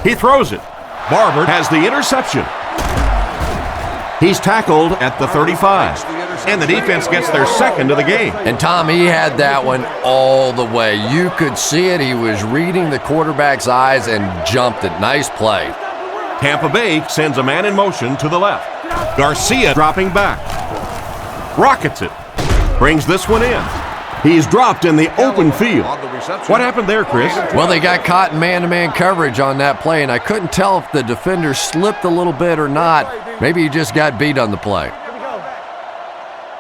He throws it. Barber has the interception. He's tackled at the 35, and the defense gets their second of the game. And Tom, he had that one all the way. You could see it. He was reading the quarterback's eyes and jumped it. Nice play. Tampa Bay sends a man in motion to the left. Garcia dropping back. Rockets it. Brings this one in. He's dropped in the open field. What happened there, Chris? Well, they got caught in man-to-man coverage on that play, and I couldn't tell if the defender slipped a little bit or not. Maybe he just got beat on the play. Here we go.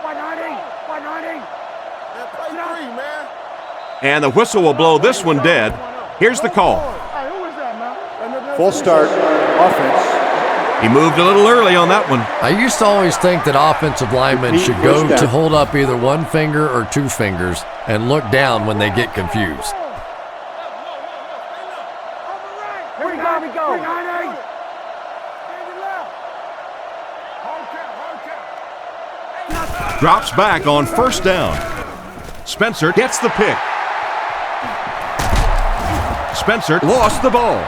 190. 190. And the whistle will blow this one dead. Here's the call. Hey, who is that, man? Full start, offense. He moved a little early on that one. I used to always think that offensive linemen should go to hold up either one finger or two fingers and look down when they get confused. Here we go. Drops back on first down. Spencer gets the pick. Spencer lost the ball.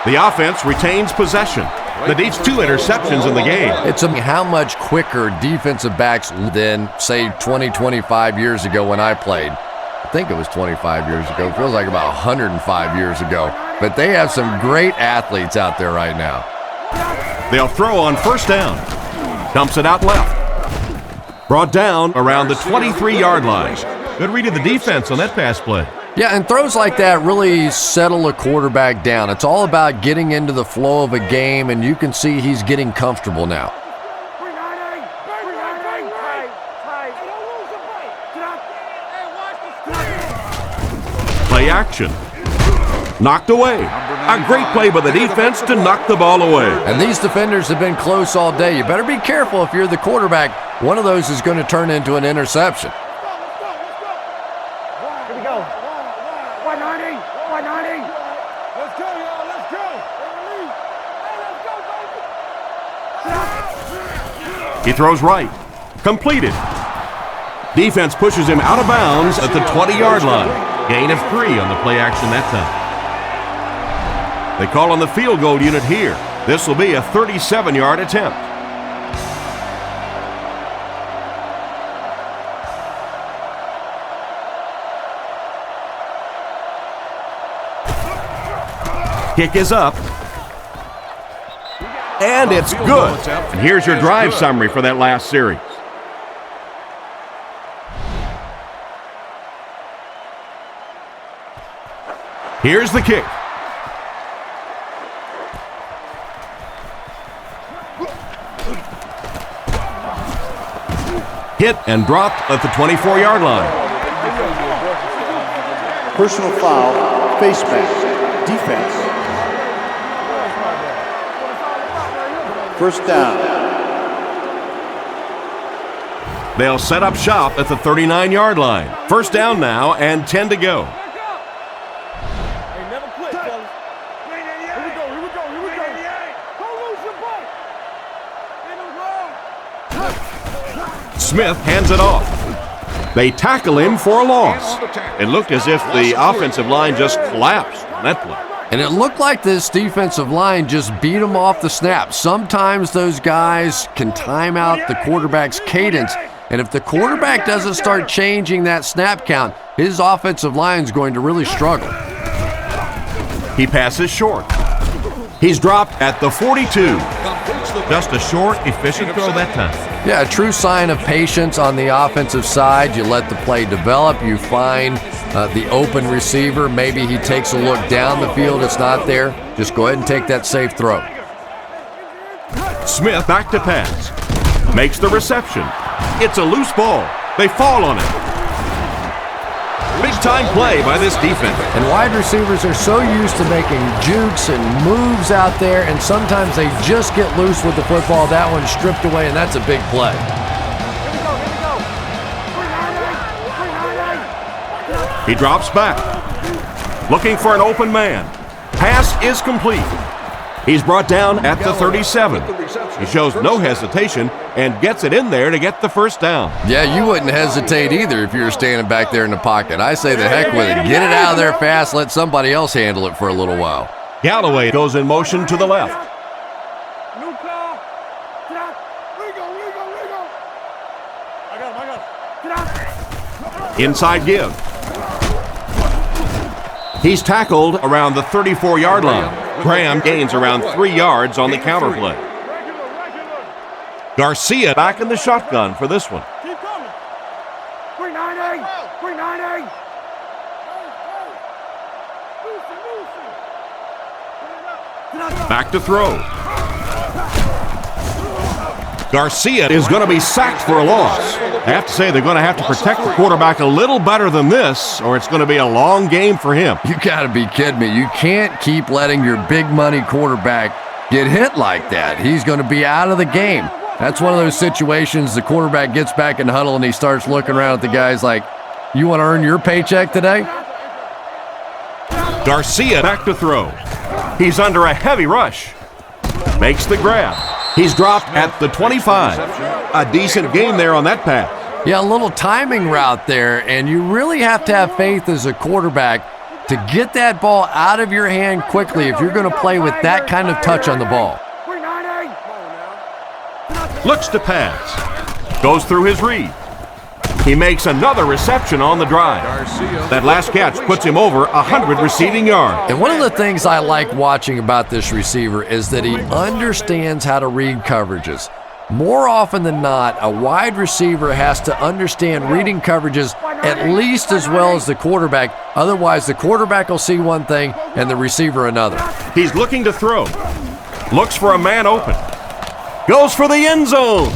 The offense retains possession. That needs 2 interceptions in the game. It's how much quicker defensive backs than, say, 20, 25 years ago when I played. I think it was 25 years ago. It feels like about 105 years ago. But they have some great athletes out there right now. They'll throw on first down. Dumps it out left. Brought down around the 23-yard line. Good read of the defense on that pass play. Yeah, and throws like that really settle a quarterback down. It's all about getting into the flow of a game, and you can see he's getting comfortable now. Play action. Knocked away. A great play by the defense to knock the ball away. And these defenders have been close all day. You better be careful if you're the quarterback. One of those is going to turn into an interception. Here we go. 190. 190. Let's go, y'all. Let's go. He throws right. Completed. Defense pushes him out of bounds at the 20-yard line. Gain of 3 on the play action that time. They call on the field goal unit here. This will be a 37-yard attempt. Kick is up. And it's good. And here's your drive summary for that last series. Here's the kick. Hit and dropped at the 24-yard line. Personal foul, face mask, defense. First down. They'll set up shop at the 39-yard line. First down now and 10 to go. Smith hands it off. They tackle him for a loss. It looked as if the offensive line just collapsed on that play. And it looked like this defensive line just beat him off the snap. Sometimes those guys can time out the quarterback's cadence. And if the quarterback doesn't start changing that snap count, his offensive line's going to really struggle. He passes short. He's dropped at the 42. Just a short, efficient throw that time. Yeah, a true sign of patience on the offensive side. You let the play develop. You find the open receiver. Maybe he takes a look down the field. It's not there. Just go ahead and take that safe throw. Smith back to pass. Makes the reception. It's a loose ball. They fall on it. Big-time play by this defense. And wide receivers are so used to making jukes and moves out there, and sometimes they just get loose with the football. That one's stripped away, and that's a big play. He drops back. Looking for an open man. Pass is complete. He's brought down at the 37. He shows no hesitation and gets it in there to get the first down. Yeah, you wouldn't hesitate either if you were standing back there in the pocket. I say the heck with it. Get it out of there fast. Let somebody else handle it for a little while. Galloway goes in motion to the left. Inside give. He's tackled around the 34-yard line. Graham gains around 3 yards on the counter play. Garcia back in the shotgun for this one. Keep coming. 390. 390. Back to throw. Garcia is going to be sacked for a loss. I have to say they're going to have to protect the quarterback a little better than this, or it's going to be a long game for him. You got to be kidding me. You can't keep letting your big money quarterback get hit like that. He's going to be out of the game. That's one of those situations the quarterback gets back in the huddle and he starts looking around at the guys like, you want to earn your paycheck today? Garcia back to throw. He's under a heavy rush. Makes the grab. He's dropped at the 25. A decent game there on that pass. Yeah, a little timing route there, and you really have to have faith as a quarterback to get that ball out of your hand quickly if you're going to play with that kind of touch on the ball. Looks to pass. Goes through his read. He makes another reception on the drive. That last catch puts him over 100 receiving yards. And one of the things I like watching about this receiver is that he understands how to read coverages. More often than not, a wide receiver has to understand reading coverages at least as well as the quarterback. Otherwise, the quarterback will see one thing and the receiver another. He's looking to throw. Looks for a man open. Goes for the end zone.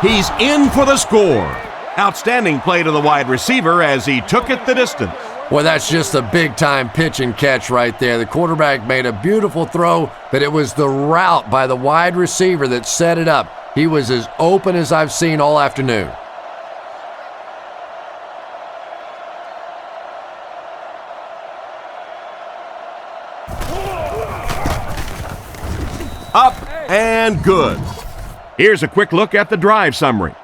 He's in for the score. Outstanding play to the wide receiver as he took it the distance. Well, that's just a big-time pitch and catch right there. The quarterback made a beautiful throw, but it was the route by the wide receiver that set it up. He was as open as I've seen all afternoon. Up and good. Here's a quick look at the drive summary.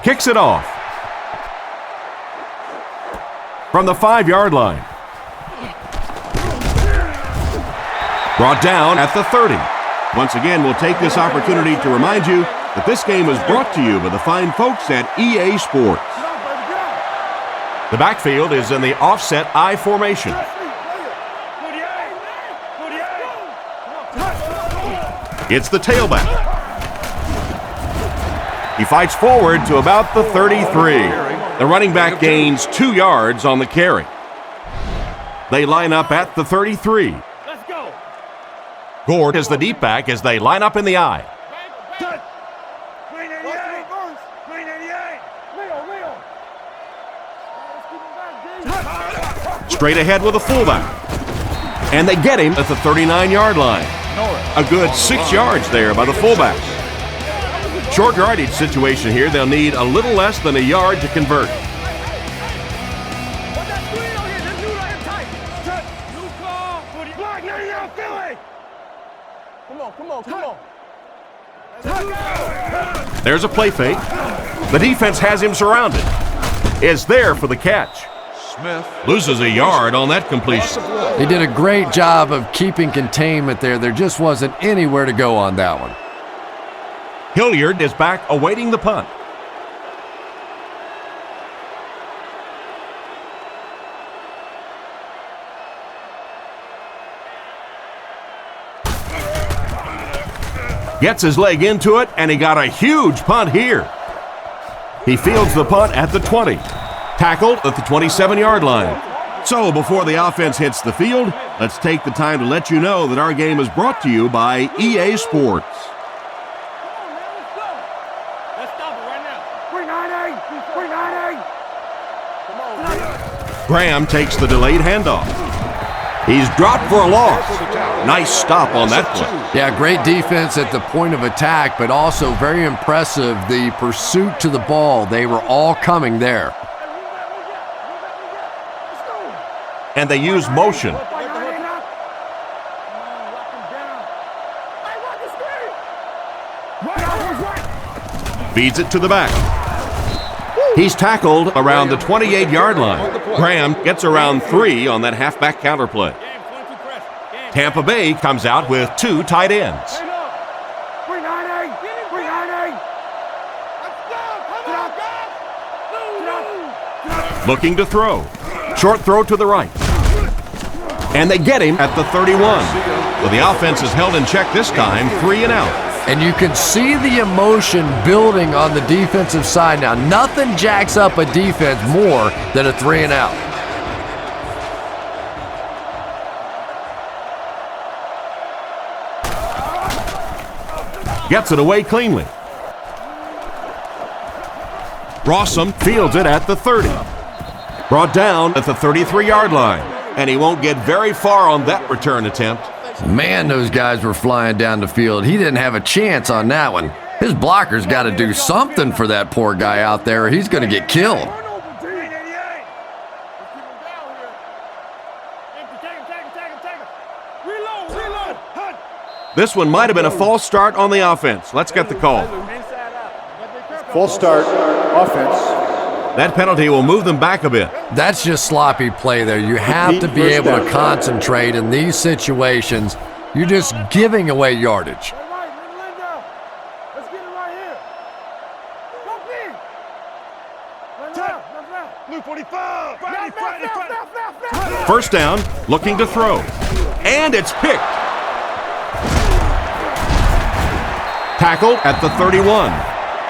Kicks it off from the 5-yard line. Brought down at the 30. Once again, we'll take this opportunity to remind you that this game is brought to you by the fine folks at EA Sports. The backfield is in the offset I formation. It's the tailback. He fights forward to about the 33. The running back gains 2 yards on the carry. They line up at the 33. Let's go. Gord is the deep back as they line up in the I. Straight ahead with a fullback. And they get him at the 39-yard line. A good 6 yards there by the fullback. Short yardage situation here. They'll need a little less than a yard to convert. There's a play fake. The defense has him surrounded. Is there for the catch. Smith loses a yard on that completion. He did a great job of keeping containment there. There just wasn't anywhere to go on that one. Hilliard is back awaiting the punt. Gets his leg into it, and he got a huge punt here. He fields the punt at the 20. Tackled at the 27-yard line. So before the offense hits the field, let's take the time to let you know that our game is brought to you by EA Sports. Graham takes the delayed handoff. He's dropped for a loss. Nice stop on that play. Yeah, great defense at the point of attack, but also very impressive the pursuit to the ball. They were all coming there. And they use motion. Feeds it to the back. He's tackled around the 28-yard line. Graham gets around 3 on that halfback counter play. Tampa Bay comes out with 2 tight ends. Looking to throw. Short throw to the right. And they get him at the 31. Well, the offense is held in check this time, 3 and out. And you can see the emotion building on the defensive side now. Nothing jacks up a defense more than a 3 and out. Gets it away cleanly. Rossum fields it at the 30. Brought down at the 33-yard line. And he won't get very far on that return attempt. Man, those guys were flying down the field. He didn't have a chance on that one. His blocker's got to do something for that poor guy out there, or he's going to get killed. This one might have been a false start on the offense. Let's get the call. False start, offense. That penalty will move them back a bit. That's just sloppy play there. You have to be able to concentrate in these situations. You're just giving away yardage. First down, looking to throw. And it's picked. Tackled at the 31.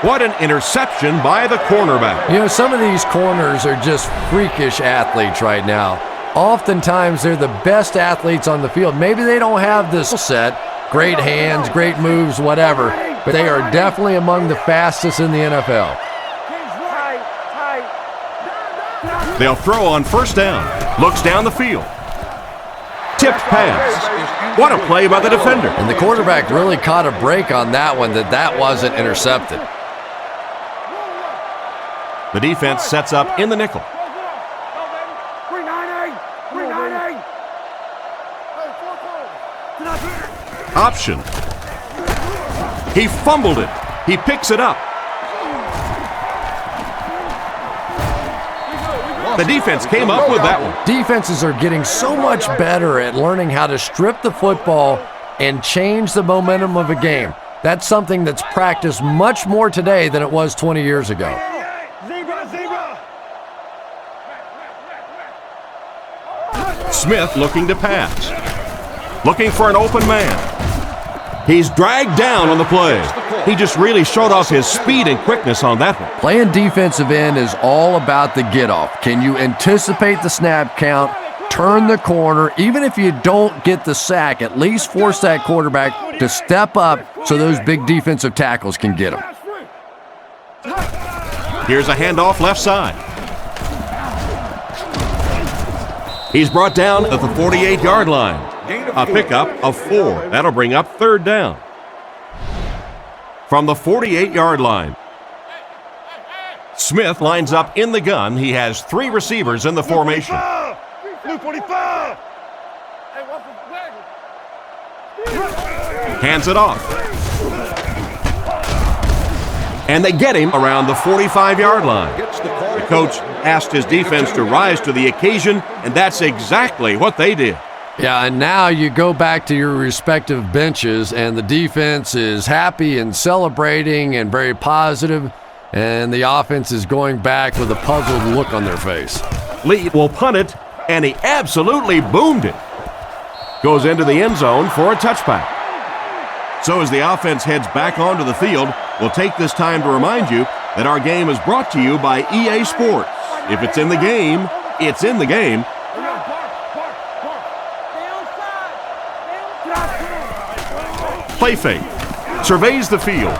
What an interception by the cornerback. You know, some of these corners are just freakish athletes right now. Oftentimes, they're the best athletes on the field. Maybe they don't have this set, great hands, great moves, whatever, but they are definitely among the fastest in the NFL. They'll throw on first down. Looks down the field. Tipped pass. What a play by the defender. And the quarterback really caught a break on that one, that wasn't intercepted. The defense sets up in the nickel. Option. He fumbled it. He picks it up. The defense came up with that one. Defenses are getting so much better at learning how to strip the football and change the momentum of a game. That's something that's practiced much more today than it was 20 years ago. Smith looking to pass. Looking for an open man. He's dragged down on the play. He just really showed off his speed and quickness on that one. Playing defensive end is all about the get-off. Can you anticipate the snap count, turn the corner, even if you don't get the sack, at least force that quarterback to step up so those big defensive tackles can get him. Here's a handoff left side. He's brought down at the 48-yard line. A pickup of 4. That'll bring up third down. From the 48-yard line, Smith lines up in the gun. He has 3 receivers in the formation. Hands it off. And they get him around the 45-yard line. The coach asked his defense to rise to the occasion, and that's exactly what they did. Yeah, and now you go back to your respective benches, and the defense is happy and celebrating and very positive, and the offense is going back with a puzzled look on their face. Lee will punt it, and he absolutely boomed it. Goes into the end zone for a touchback. So as the offense heads back onto the field, we'll take this time to remind you that our game is brought to you by EA Sports. If it's in the game, it's in the game. Play fake. Surveys the field.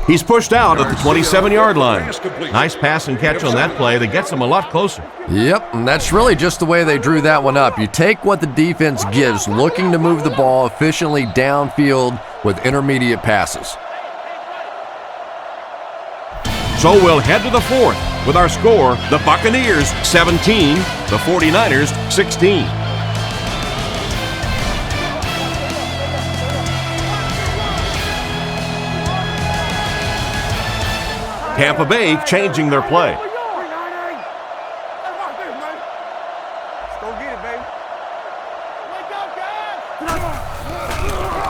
He's pushed out at the 27-yard line. Nice pass and catch on that play that gets him a lot closer. Yep, and that's really just the way they drew that one up. You take what the defense gives, looking to move the ball efficiently downfield with intermediate passes. So we'll head to the fourth with our score, the Buccaneers 17, the 49ers 16. Tampa Bay changing their play.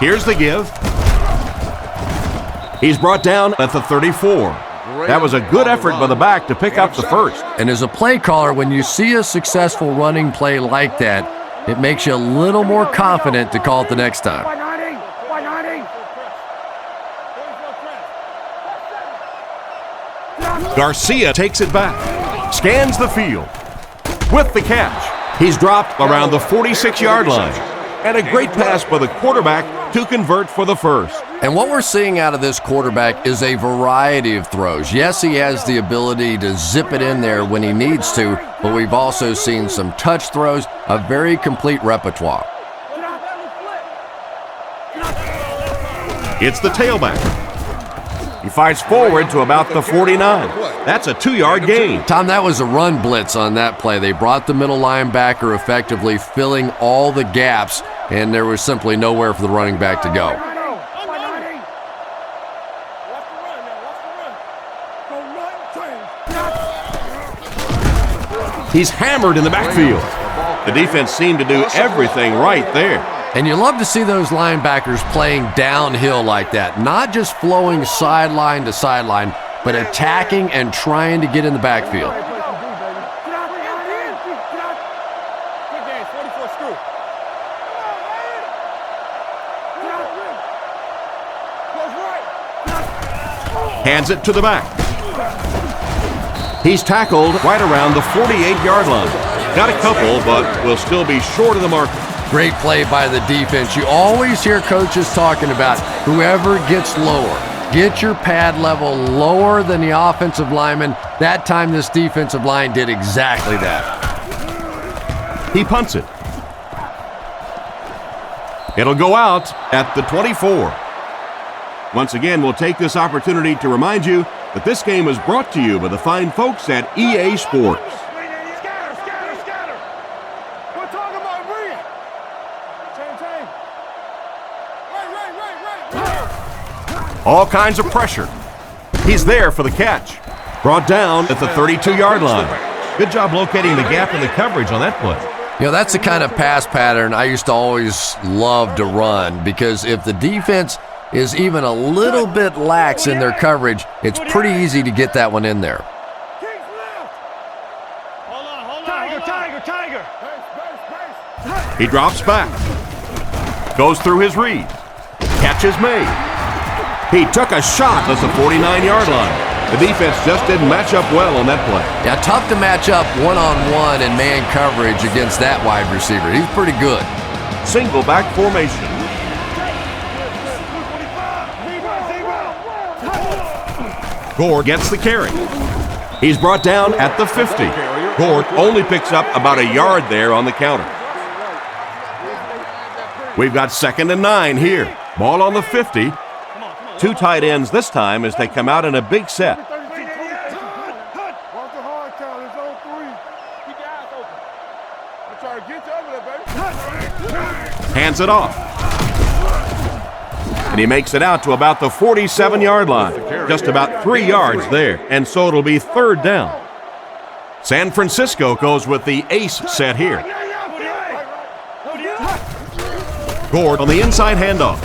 Here's the give. He's brought down at the 34. That was a good effort by the back to pick up the first. And as a play caller, when you see a successful running play like that, it makes you a little more confident to call it the next time. Garcia takes it back, scans the field. With the catch, he's dropped around the 46-yard line. And a great pass by the quarterback to convert for the first. And what we're seeing out of this quarterback is a variety of throws. Yes, he has the ability to zip it in there when he needs to, but we've also seen some touch throws, a very complete repertoire. It's the tailback. He fights forward to about the 49. That's a 2-yard gain. Tom, that was a run blitz on that play. They brought the middle linebacker effectively, filling all the gaps, and there was simply nowhere for the running back to go. He's hammered in the backfield. The defense seemed to do everything right there. And you love to see those linebackers playing downhill like that, not just flowing sideline to sideline, but attacking and trying to get in the backfield. Hands it to the back. He's tackled right around the 48-yard line. Got a couple, but will still be short of the mark. Great play by the defense. You always hear coaches talking about whoever gets lower. Get your pad level lower than the offensive lineman. That time this defensive line did exactly that. He punts it. It'll go out at the 24. Once again, we'll take this opportunity to remind you that this game is brought to you by the fine folks at EA Sports. All kinds of pressure. He's there for the catch. Brought down at the 32-yard line. Good job locating the gap in the coverage on that play. You know, that's the kind of pass pattern I used to always love to run, because if the defense is even a little bit lax in their coverage, it's pretty easy to get that one in there. He drops back. Goes through his read. Catch is made. He took a shot at the 49-yard line. The defense just didn't match up well on that play. Yeah, tough to match up one-on-one in man coverage against that wide receiver. He's pretty good. Single back formation. Gore gets the carry. He's brought down at the 50. Gore only picks up about a yard there on the counter. We've got 2nd and 9 here. Ball on the 50. 2 tight ends this time as they come out in a big set. Hands it off. And he makes it out to about the 47-yard line. Just about 3 yards there. And so it'll be 3rd down. San Francisco goes with the ace set here. Gord on the inside handoff.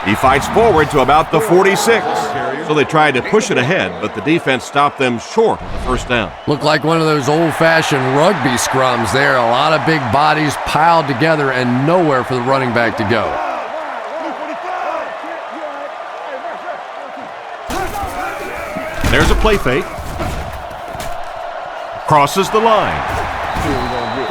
He fights forward to about the 46. So they tried to push it ahead, but the defense stopped them short of the 1st down. Looked like one of those old-fashioned rugby scrums there. A lot of big bodies piled together and nowhere for the running back to go. There's a play fake. Crosses the line.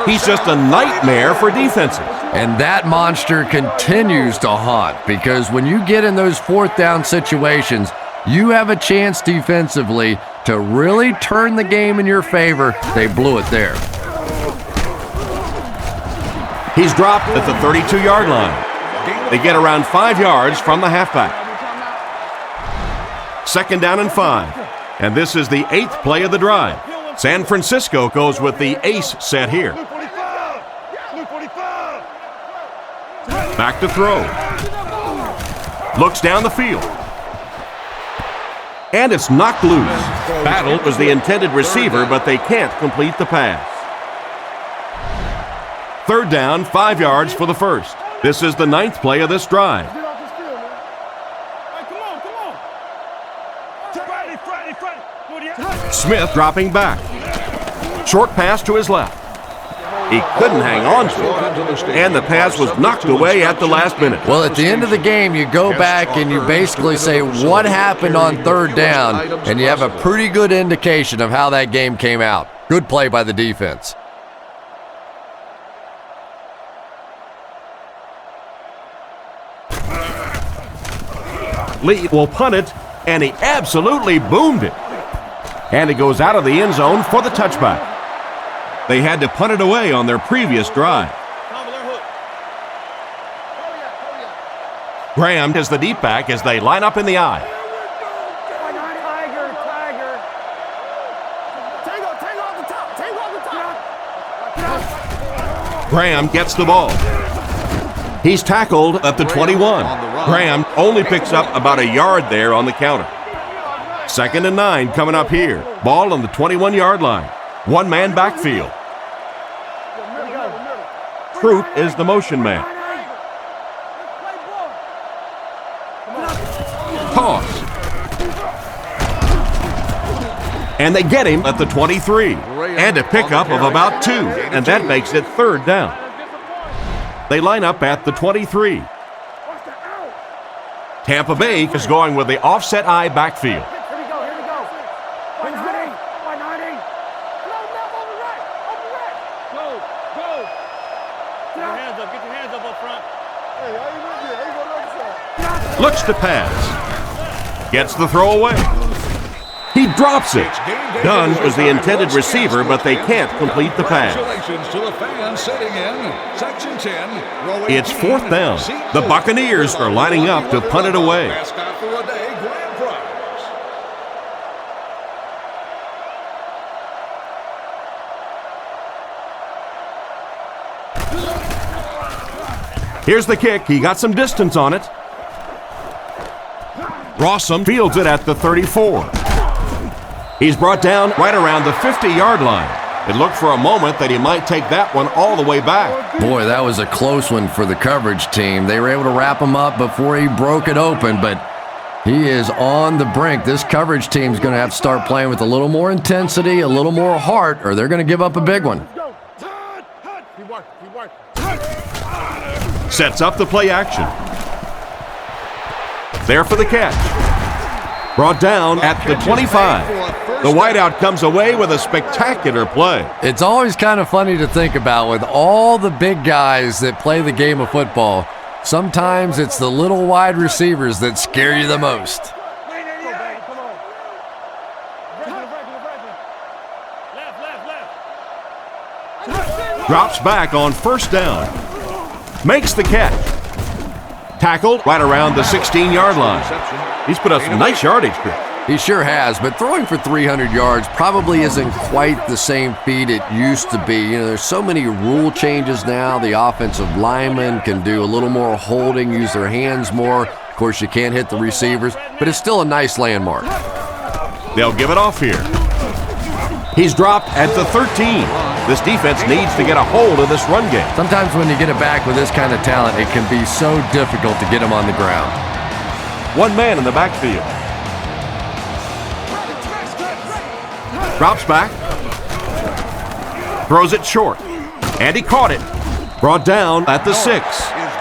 He's just a nightmare for defenses. And that monster continues to haunt, because when you get in those 4th down situations, You have a chance defensively to really turn the game in your favor. They blew it there. He's dropped at the 32-yard line. They get around 5 yards from the halfback. 2nd down and 5. And this is the 8th play of the drive. San Francisco goes with the ace set here. Back to throw. Looks down the field. And it's knocked loose. Battle was the intended receiver, but they can't complete the pass. 3rd down, 5 yards for the first. This is the 9th play of this drive. Smith dropping back. Short pass to his left. He couldn't hang on to it, and the pass was knocked away at the last minute. Well, at the end of the game, you go back and you basically say what happened on 3rd down, and you have a pretty good indication of how that game came out. Good play by the defense. Lee will punt it, and he absolutely boomed it. And it goes out of the end zone for the touchback. They had to punt it away on their previous drive. Graham is the deep back as they line up in the I. Graham gets the ball. He's tackled at the 21. Graham only picks up about a yard there on the counter. 2nd and 9 coming up here. Ball on the 21-yard line. One-man backfield. Troop is the motion man. Toss. And they get him at the 23. And a pickup of about 2. And that makes it 3rd down. They line up at the 23. Tampa Bay is going with the offset I backfield. Looks to pass. Gets the throw away. He drops it. Dunn was the intended receiver, but they can't complete the pass. It's 4th down. The Buccaneers are lining up to punt it away. Here's the kick. He got some distance on it. Rossum fields it at the 34. He's brought down right around the 50-yard line. It looked for a moment that he might take that one all the way back. Boy, that was a close one for the coverage team. They were able to wrap him up before he broke it open, but he is on the brink. This coverage team is going to have to start playing with a little more intensity, a little more heart, or they're going to give up a big one. Sets up the play action. There for the catch. Brought down at the 25. The wideout comes away with a spectacular play. It's always kind of funny to think about with all the big guys that play the game of football. Sometimes it's the little wide receivers that scare you the most. Drops back on 1st down. Makes the catch. Tackled right around the 16-yard line. He's put up some nice yardage, Chris. He sure has, but throwing for 300 yards probably isn't quite the same feat it used to be. You know, there's so many rule changes now. The offensive linemen can do a little more holding, use their hands more. Of course, you can't hit the receivers, but it's still a nice landmark. They'll give it off here. He's dropped at the 13. This defense needs to get a hold of this run game. Sometimes when you get it back with this kind of talent, it can be so difficult to get him on the ground. One man in the backfield. Drops back. Throws it short. And he caught it. Brought down at the 6.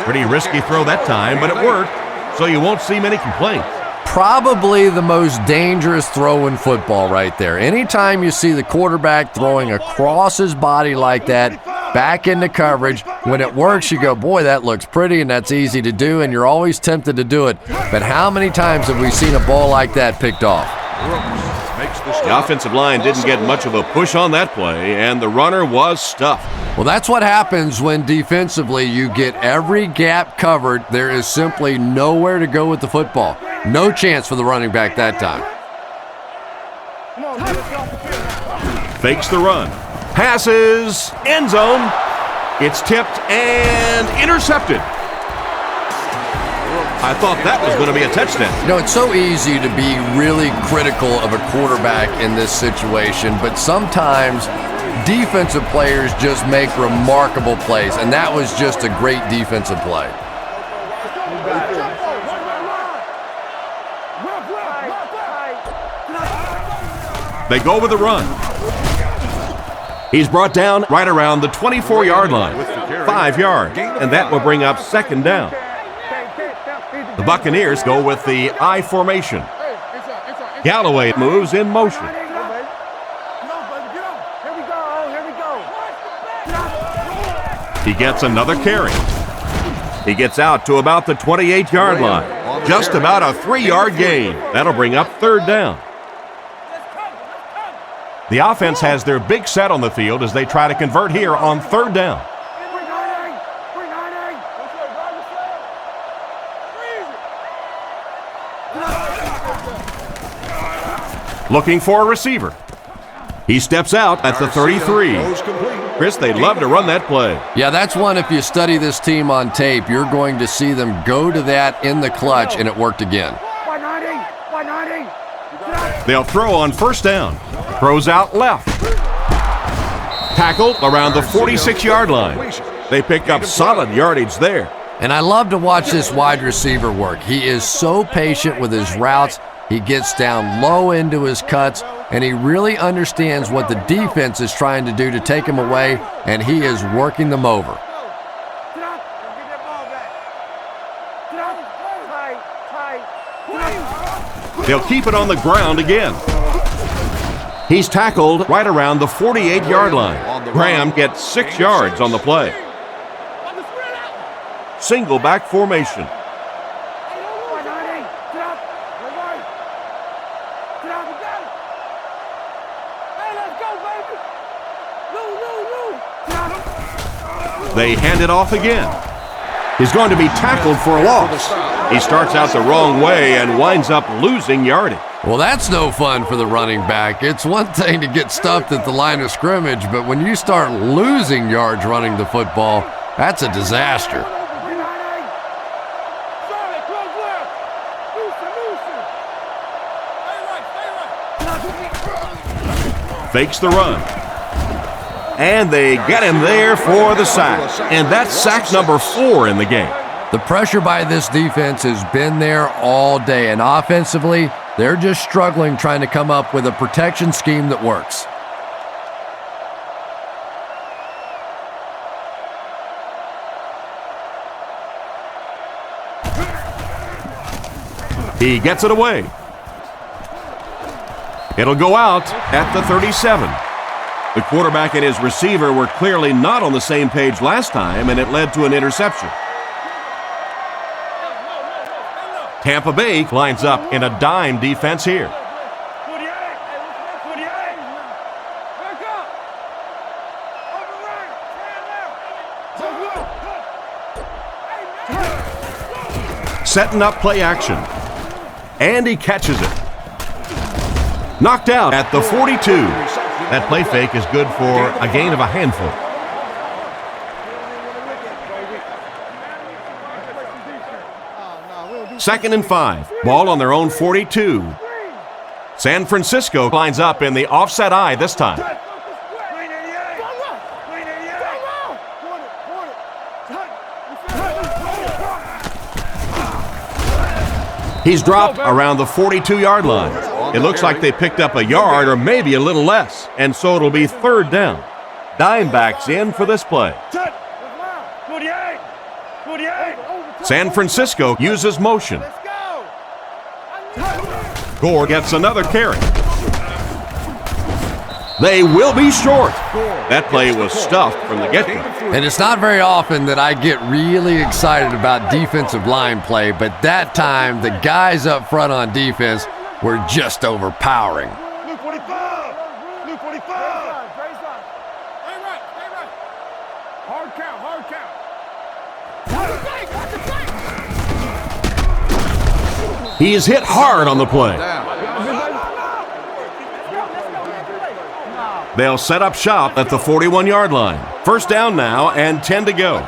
Pretty risky throw that time, but it worked, so you won't see many complaints. Probably the most dangerous throw in football right there. Anytime you see the quarterback throwing across his body like that, back into coverage. When it works, you go, boy, that looks pretty and that's easy to do, and you're always tempted to do it. But how many times have we seen a ball like that picked off? The offensive line didn't get much of a push on that play, and the runner was stuffed. Well, that's what happens when defensively you get every gap covered. There is simply nowhere to go with the football. No chance for the running back that time. Fakes the run. Passes. End zone. It's tipped and intercepted. I thought that was going to be a touchdown. You know, it's so easy to be really critical of a quarterback in this situation, but sometimes defensive players just make remarkable plays, and that was just a great defensive play. They go with the run. He's brought down right around the 24-yard line, 5 yards, and that will bring up second down. The Buccaneers go with the I formation. Galloway moves in motion. He gets another carry. He gets out to about the 28-yard line. Just about a 3-yard gain. That'll bring up third down. The offense has their big set on the field as they try to convert here on third down. Looking for a receiver. He steps out at the 33. Chris, they'd love to run that play. Yeah, that's one, if you study this team on tape, you're going to see them go to that in the clutch, and it worked again. They'll throw on first down. Throws out left. Tackled around the 46-yard line. They pick up solid yardage there. And I love to watch this wide receiver work. He is so patient with his routes. He gets down low into his cuts, and he really understands what the defense is trying to do to take him away, and he is working them over. They'll keep it on the ground again. He's tackled right around the 48-yard line. Graham gets 6 yards on the play. Single back formation. They hand it off again. He's going to be tackled for a loss. He starts out the wrong way and winds up losing yardage. Well, that's no fun for the running back. It's one thing to get stuffed at the line of scrimmage, but when you start losing yards running the football, that's a disaster. Fakes the run. And they get him there for the sack. And that's sack number 4 in the game. The pressure by this defense has been there all day, and offensively, they're just struggling trying to come up with a protection scheme that works. He gets it away. It'll go out at the 37. The quarterback and his receiver were clearly not on the same page last time, and it led to an interception. Tampa Bay lines up in a dime defense here. Setting up play action. And he catches it. Knocked out at the 42. That play fake is good for a gain of a handful. Second and 5. Ball on their own 42. San Francisco lines up in the offset eye this time. He's dropped around the 42-yard line. It looks like they picked up a yard or maybe a little less, and so it'll be third down. Dimebacks in for this play. San Francisco uses motion. Gore gets another carry. They will be short. That play was stuffed from the get-go. And it's not very often that I get really excited about defensive line play, but that time the guys up front on defense were just overpowering. Blue 45. Blue 45. Stay right. Hard count. He is hit hard on the play. They'll set up shop at the 41-yard line. First down now and 10 to go.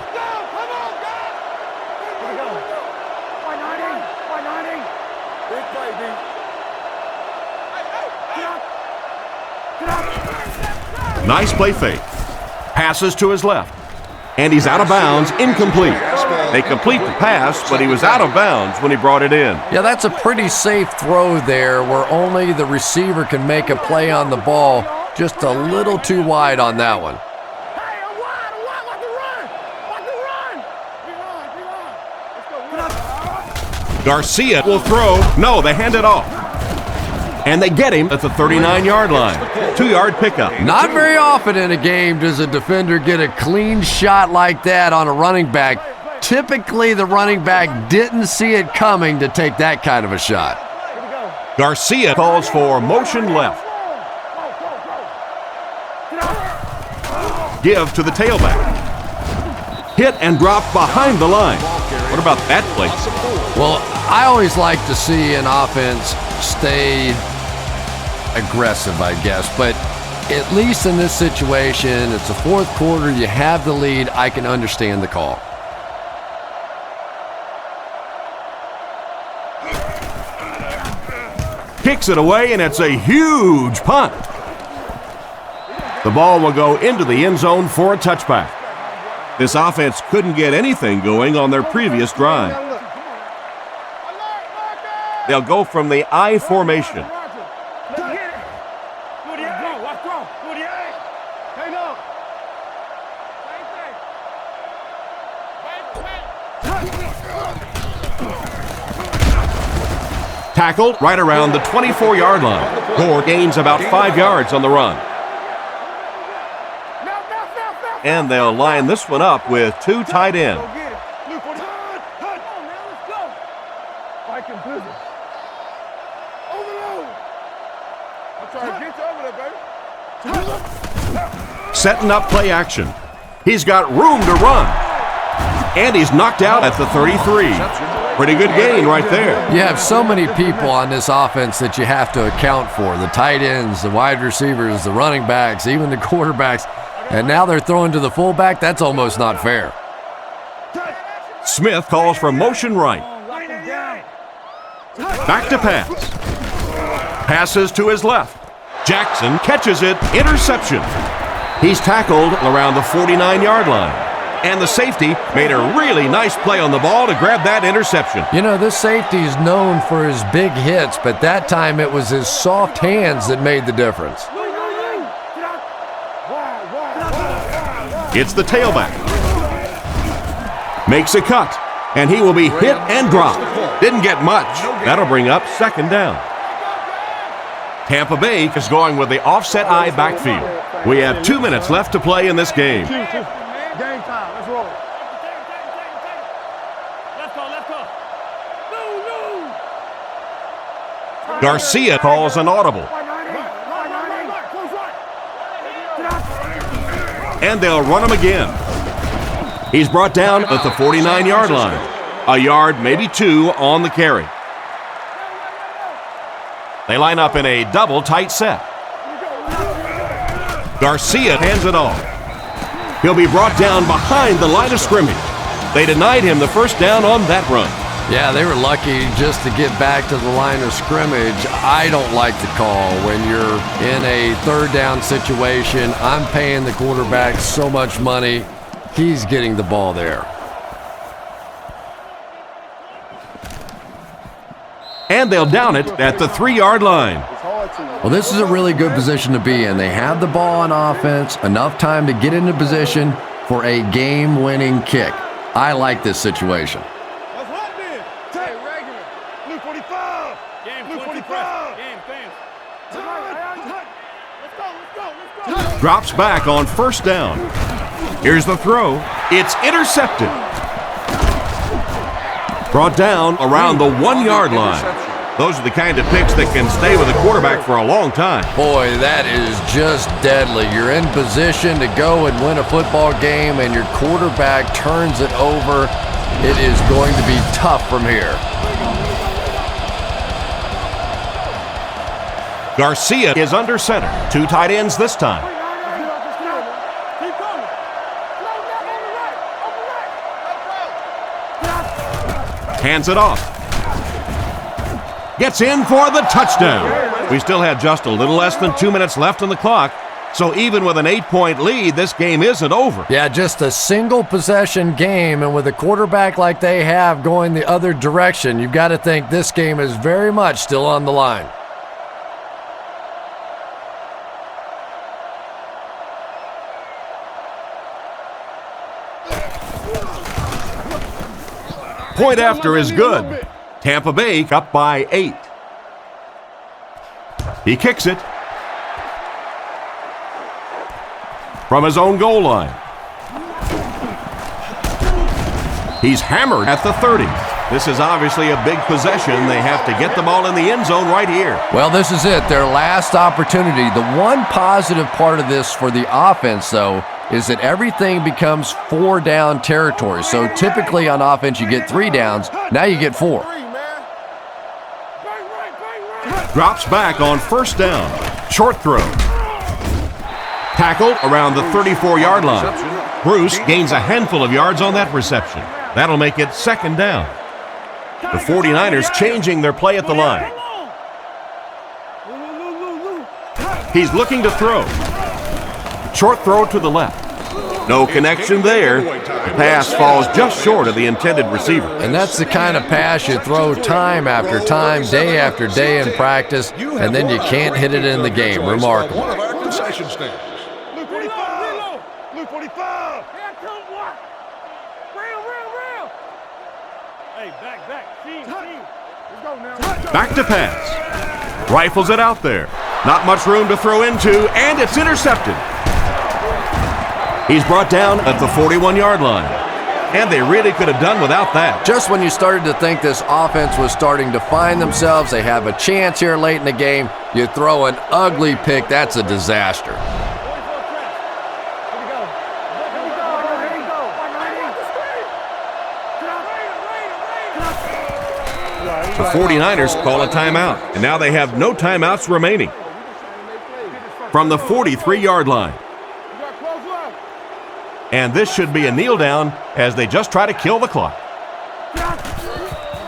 Nice play fake. Passes to his left. And he's out of bounds, incomplete. They complete the pass, but he was out of bounds when he brought it in. Yeah, that's a pretty safe throw there where only the receiver can make a play on the ball. Just a little too wide on that one. Garcia will throw. No, they hand it off. And they get him at the 39-yard line. 2-yard pickup. Not very often in a game does a defender get a clean shot like that on a running back. Typically, the running back didn't see it coming to take that kind of a shot. Garcia calls for motion left. Give to the tailback. Hit and drop behind the line. What about that play? Well, I always like to see an offense stay aggressive, I guess. But at least in this situation, it's the fourth quarter, you have the lead, I can understand the call. Kicks it away, and it's a huge punt. The ball will go into the end zone for a touchback. This offense couldn't get anything going on their previous drive. They'll go from the I formation. Tackled right around the 24-yard line. Gore gains about 5 yards on the run. And they'll line this one up with 2 tight ends. Setting up play action. He's got room to run. And he's knocked out at the 33. Pretty good gain right there. You have so many people on this offense that you have to account for. The tight ends, the wide receivers, the running backs, even the quarterbacks. And now they're throwing to the fullback. That's almost not fair. Smith calls for motion right. Back to pass. Passes to his left. Jackson catches it. Interception. He's tackled around the 49-yard line. And the safety made a really nice play on the ball to grab that interception. You know, this safety is known for his big hits, but that time it was his soft hands that made the difference. It's the tailback. Makes a cut, and he will be hit and dropped. Didn't get much. That'll bring up second down. Tampa Bay is going with the offset I backfield. We have 2 minutes left to play in this game. Game time. Let's roll. Garcia calls an audible. And they'll run him again. He's brought down at the 49-yard line. A yard, maybe 2 on the carry. They line up in a double tight set. Garcia hands it off. He'll be brought down behind the line of scrimmage. They denied him the first down on that run. Yeah, they were lucky just to get back to the line of scrimmage. I don't like the call when you're in a third down situation. I'm paying the quarterback so much money. He's getting the ball there. And they'll down it at the 3-yard line. Well, this is a really good position to be in. They have the ball on offense, enough time to get into position for a game-winning kick. I like this situation. Let's hunt then. Take regular. Blue 45. Game Blue 45. Game fans. Drops back on first down. Here's the throw. It's intercepted. Brought down around the 1 yard line. Those are the kind of picks that can stay with a quarterback for a long time. Boy, that is just deadly. You're in position to go and win a football game, and your quarterback turns it over. It is going to be tough from here. Garcia is under center. 2 tight ends this time. Hands it off. Gets in for the touchdown. We still have just a little less than 2 minutes left on the clock, so even with an 8-point lead, this game isn't over. Yeah, just a single possession game, and with a quarterback like they have going the other direction, you've got to think this game is very much still on the line. Point after is good. Tampa Bay up by 8. He kicks it from his own goal line. He's hammered at the 30. This is obviously a big possession. They have to get the ball in the end zone right here. Well, this is it, their last opportunity. The one positive part of this for the offense, though, is that everything becomes 4-down territory. So typically on offense you get 3 downs. Now you get 4. Drops back on first down. Short throw. Tackled around the 34-yard line. Bruce gains a handful of yards on that reception. That'll make it 2nd down. The 49ers changing their play at the line. He's looking to throw. Short throw to the left. No connection there. The pass falls just short of the intended receiver. And that's the kind of pass you throw time after time, day after day in practice, and then you can't hit it in the game. Remarkable. One of our concession stands. Luke 45. Luke 45. Here come what? Real. Hey, back. Team. Let's go now. Back to pass. Rifles it out there. Not much room to throw into, and it's intercepted. He's brought down at the 41-yard line. And they really could have done without that. Just when you started to think this offense was starting to find themselves, they have a chance here late in the game, you throw an ugly pick. That's a disaster. The 49ers call a timeout, and now they have no timeouts remaining. From the 43-yard line. And this should be a kneel down as they just try to kill the clock.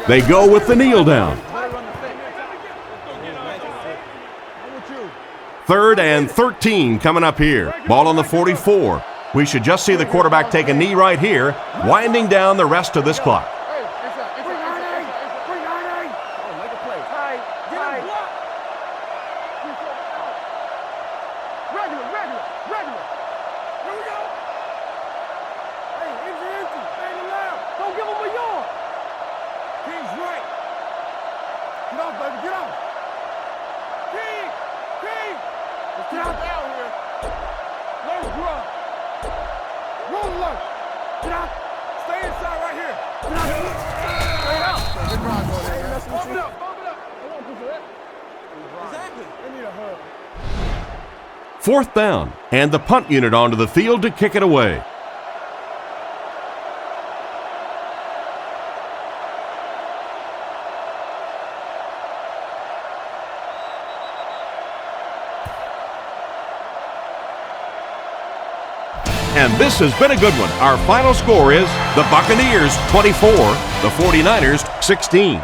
They go with the kneel down. 3rd and 13 coming up here. Ball on the 44. We should just see the quarterback take a knee right here, winding down the rest of this clock. Fourth down, and the punt unit onto the field to kick it away. And this has been a good one. Our final score is the Buccaneers 24, the 49ers 16.